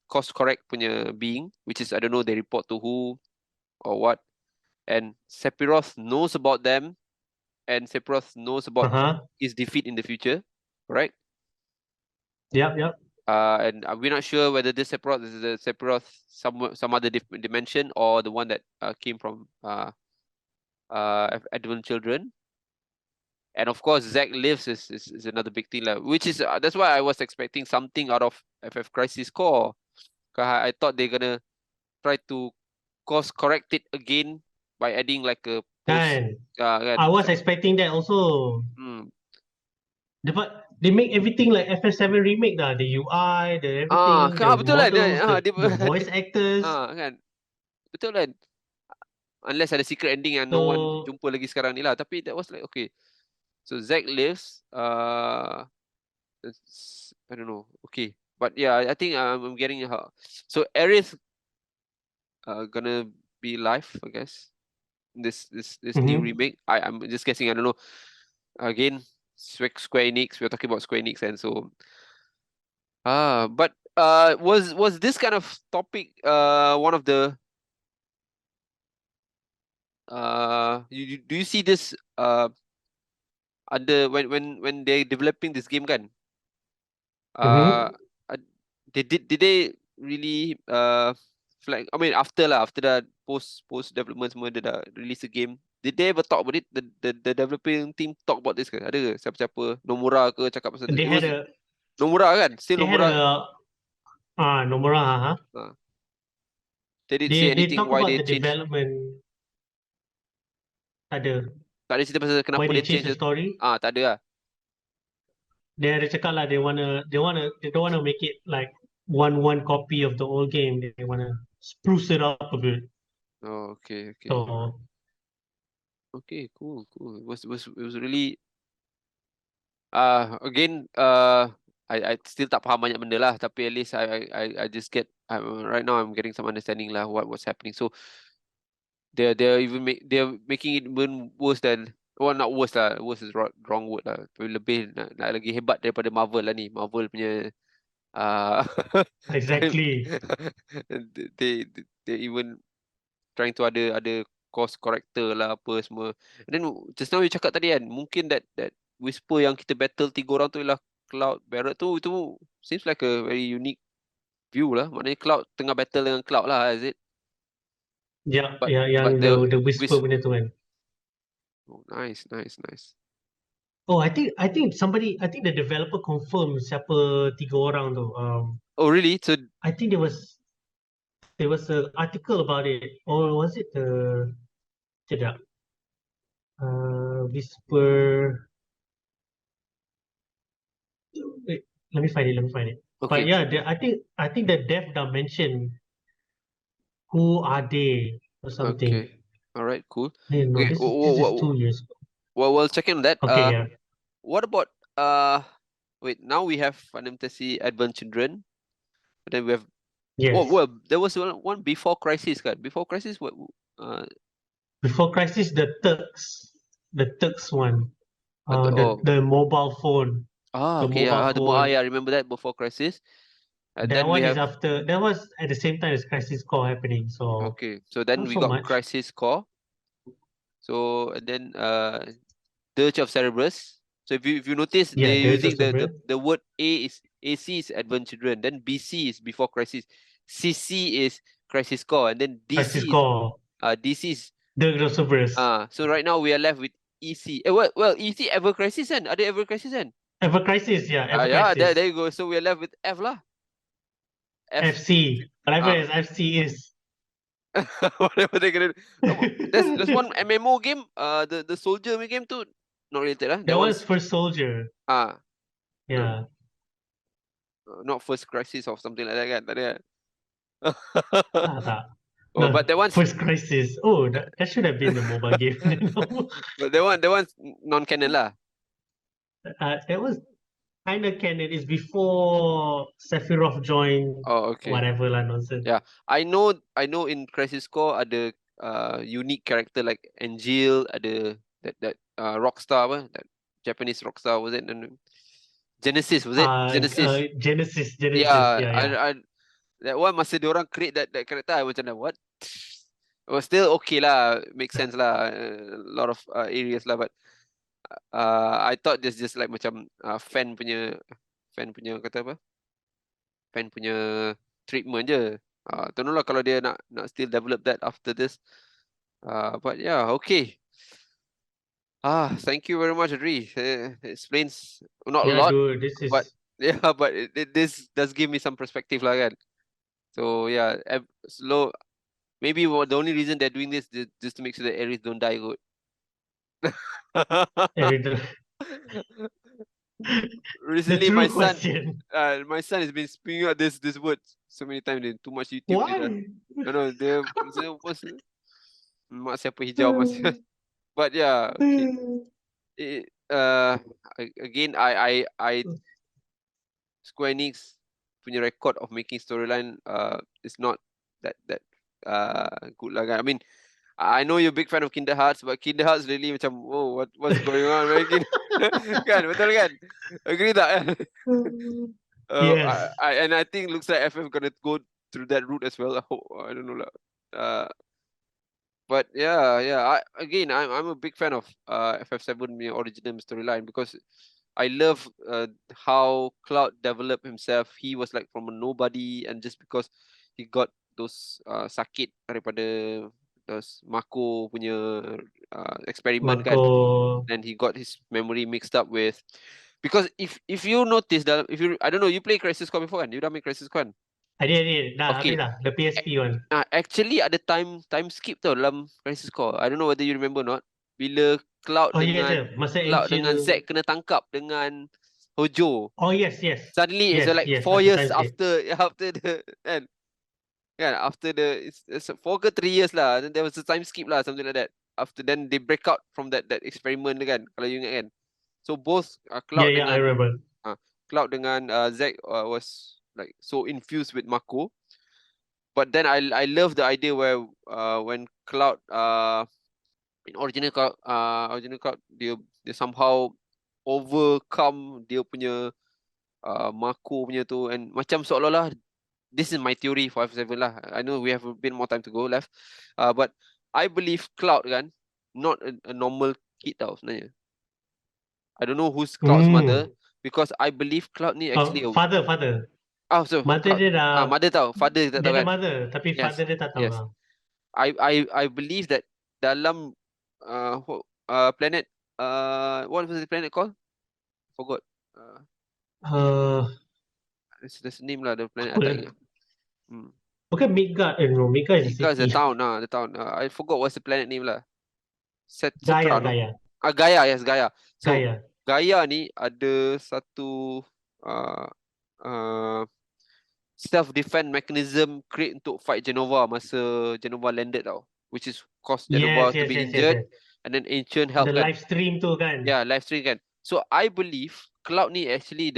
course correct punya being, which is, I don't know, they report to who or what, and Sephiroth knows about them, and Sephiroth knows about his defeat in the future, right? Yep. And we're not sure whether this Sephiroth is the Sephiroth some other dimension, or the one that came from Advent Children. And of course, Zack lives is another big thing, which is that's why I was expecting something out of FF Crisis Core. I thought they're gonna try to course correct it again by adding like a post. I was expecting that also. But they make everything like FF7 remake dah. The UI, the everything, the betul models, kan? the voice actors. Kan? Betul kan? Unless ada secret ending yang no one jumpa lagi sekarang ni lah. Tapi that was like, okay. So Zack lives. I don't know. Okay. But yeah, I think I'm getting so Aerith gonna be live, I guess. This new remake. I'm just guessing. I don't know. Again, Square Enix. We're talking about Square Enix, and so. But was this kind of topic one of the do you see this under when they're developing this game kan? Did they really flag? I mean, after that post development semua dia dah release the game. Did they ever talk about it? The developing team talk about this ke? Ada ke siapa-siapa? Nomura ke cakap pasal They had a Nomura kan? Still Nomura. Nomura, They didn't say anything talk why about they the changed. Development. Tak ada cerita pasal kenapa why dia change the story. Tak ada lah. Dia ada cakap lah they don't wanna make it like one copy of the old game. They wanna spruce it up a bit. Oh, okay. So okay, cool. It was really again I still tak faham banyak benda lah, tapi at least I just get right now I'm getting some understanding lah what's happening. So they're making it even worse than, well, not worse lah, worse is wrong word lah, lebih nak lagi hebat daripada Marvel lah ni. Marvel punya exactly. they even trying to ada course corrector lah apa semua. And then just now you cakap tadi kan, mungkin that whisper yang kita battle 3 orang tu ialah Cloud Barret tu, itu seems like a very unique view lah. Maknanya Cloud tengah battle dengan Cloud lah, is it? Yeah, yang the whisper punya tu kan. Oh, nice. Oh, I think the developer confirmed siapa 3 orang tu. Oh, really? So I think there was an article about it, or was it tidak? Whisper. Wait, let me find it. okay. But yeah, I think the dev dah mention who are they or something. Okay. All right, cool. No, Okay, this is 2 years ago. Well, we'll check in on that. Okay, yeah. What about wait, now we have Final Fantasy Advent Children. But then we have Yes. well, there was one before Crisis kan. Before Crisis, what Before Crisis, the Turks one. The mobile phone. Okay, I remember that, Before Crisis. And that then one we is have after. That was at the same time as Crisis Core happening. So okay. So then not we so got much. Crisis Core. So and then Dirge of Cerberus. So if you notice, Yeah, they're Dirge of using Cerberus. the word AC is Advent Children, then BC is Before Crisis, CC is Crisis Core, and then Crisis DC Core. DC is Dirge of Cerberus. so right now we are left with EC. Well, EC Ever Crisis kan? Ada Ever Crisis kan? Ever Crisis, yeah. Ever Yeah, Crisis. there you go. So we are left with F lah. FC. Whatever is FC is. Whatever they gonna do. There's one MMO game, the soldier game too, not related lah. That That one's one's First Soldier. no, Yeah. not First Crisis or something like that kan. Tak ada kan? Tak. Oh, No, but that one's First Crisis. Oh, that should have been the mobile game. but that one's non-canon lah. That was kind of canon. It's before Sephiroth joined Oh, okay. whatever lah nonsense. Yeah, I know in Crisis Core ada unique character like Angel, ada that Rockstar apa, that Japanese Rockstar, was it? Genesis, was it? Genesis. Yeah, Yeah. that one masa diorang create that character, I macam what? It was still okay lah, makes sense lah, a lot of areas lah, but I thought this just like macam fan punya kata apa? Fan punya treatment je. Don't know lah kalau dia nak still develop that after this. But yeah, okay. Thank you very much, Adri. It explains not a lot, Dude, this is but yeah, but this does give me some perspective lah kan. So yeah, slow. Maybe the only reason they're doing this is just to make sure that Aries don't die good. Recently, the true question. My son has been spewing out this word so many times. Too much YouTube. Why? No, dia mak siapa hijau masih. But yeah, okay. Again, I Square Enix punya record of making storyline is not that good lah kan. I mean, I know you're a big fan of Kingdom Hearts, but Kingdom Hearts really macam what's going on, right? Kan, betul kan? Agree tak? Yes. I think looks like FF gonna go through that route as well. I don't know lah. But yeah. I'm a big fan of FF7 original storyline because I love how Cloud developed himself. He was like from a nobody, and just because he got those sakit daripada those Mako punya experiment kan, and he got his memory mixed up with. Because if you notice that, I don't know, you play Crisis Core before kan? You dah main Crisis Core kan? I did. Dah, Okay. habis dah. The PSP one. Actually ada time skip tau dalam Crisis Core. I don't know whether you remember or not. Bila Cloud dengan Zack kena tangkap dengan Hojo. Oh yes. Suddenly it's like 4 years after the kan. After it's 4 ke 3 years lah. Then there was a time skip lah, something like that. After then they break out from that experiment kan, kalau you ingat kan. So both Cloud dengan I remember. Cloud dengan Zack was like so infused with Mako. But then I love the idea where when Cloud in original Cloud dia somehow overcome dia punya Mako punya tu, and macam seolah-olah, this is my theory for F7 lah. I know we have a bit more time to go left, but I believe Cloud kan not a normal kid tau sebenarnya. I don't know who's Cloud's mother, because I believe Cloud ni actually father. So mother dia dah mother tahu, father tak tahu kan. Dia ada mother, tapi father dia tak tahu. Yes. I believe that dalam planet what was the planet called? Forgot. There's a name lah, the planet. I tak ingat. Bukan Midgard. No, Midgard is the town. The town. I forgot what's the planet name lah. Gaia. Gaia, yes, Gaia. So Gaia ni ada satu self-defense mechanism create untuk fight Genova masa Genova landed tau, which is cause Genova to be injured. And then Ancient help the live stream tu kan. Yeah, live stream kan. So I believe Cloud ni actually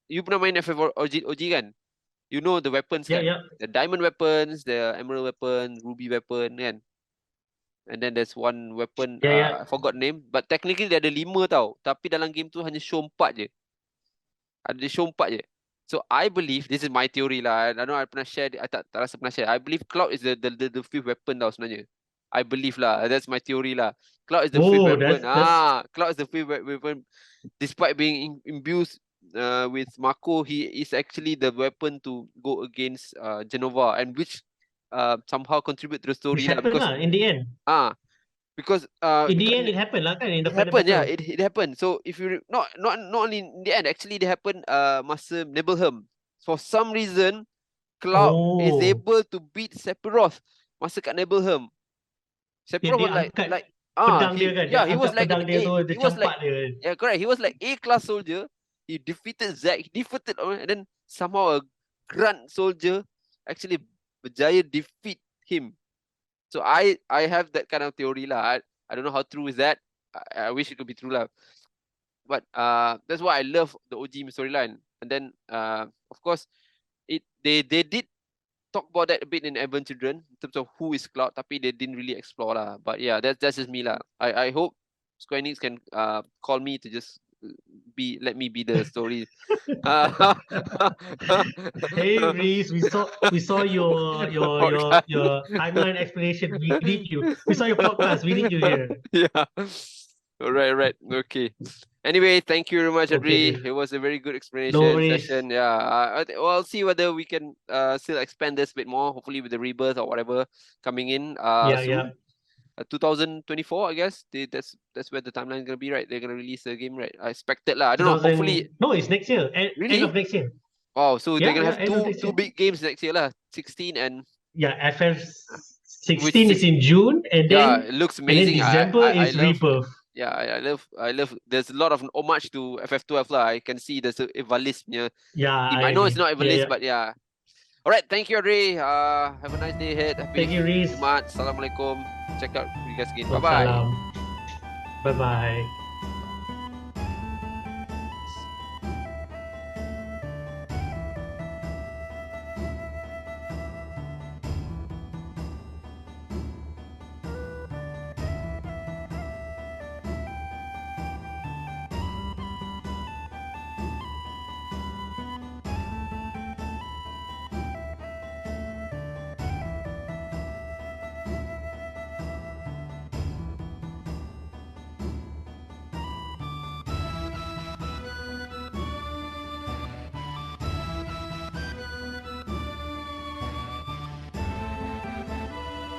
you pernah main FF OG kan? You know the weapons kan? The diamond weapons, the emerald weapon, ruby weapon kan? And then there's one weapon, I forgot name, but technically dia ada 5 tau, tapi dalam game tu hanya show 4 je. Ada show 4 je. So I believe, this is my theory lah. I know I pernah share, I tak rasa pernah share. I believe Cloud is the fifth weapon tau sebenarnya. I believe lah. That's my theory lah. Cloud is the fifth weapon. Cloud is the fifth weapon. Despite being imbued with Mako, he is actually the weapon to go against Genova, and which somehow contribute to the story lah, because in the end. Because in the end it happened lah kan, in the it happened, yeah, it happened. So if you not only in the end, actually it happened masa Nibelheim. For some reason Cloud is Oh, able to beat Sephiroth masa kat Nibelheim. dia, Sephiroth dia was angkat like pedang dia kan? Dia he was angkat like an pedang dia A. tu, dia He was like, campak dia kan? yeah, correct. He was like A-class soldier. He defeated Zack. He defeated, and then somehow a grunt soldier actually berjaya defeat him. So I have that kind of theory lah. I don't know how true is that. I wish it could be true lah. But that's why I love the OG storyline. And then of course they did talk about that a bit in Advent Children in terms of who is Cloud, tapi they didn't really explore lah. But yeah, that's just me lah. I hope Square Enix can call me to just let me be the story. Hey Reese, we saw your timeline explanation. We need you. We saw your podcast. We need you here. Yeah. Right. Okay. Anyway, thank you very much, Okay, Adri. It was a very good no explanation worries. session. Yeah, I'll see whether we can still expand this a bit more. Hopefully, with the rebirth or whatever coming in Yeah. soon. 2024, I guess. That's where the timeline is gonna be, right? They're gonna release the game, right? I expected lah. I don't know. Hopefully, 2000. No, it's next year. End really? of next year. Wow. So they're gonna Yeah, have end of next two year. big games next year lah. 16 and Yeah, FF which 16 is in June, and yeah, then it looks amazing. December I is love. Rebirth. Yeah, I love. There's a lot of homage to FF12 lah. I can see there's a Evalis punya Yeah, team. I I know agree. it's not Yeah, Evalis, yeah. but yeah. All right, thank you, Adri. Have a nice day ahead. Happy Thank you, Reese. Jumat. Assalamualaikum. Check out you guys again. Bye bye. Bye bye.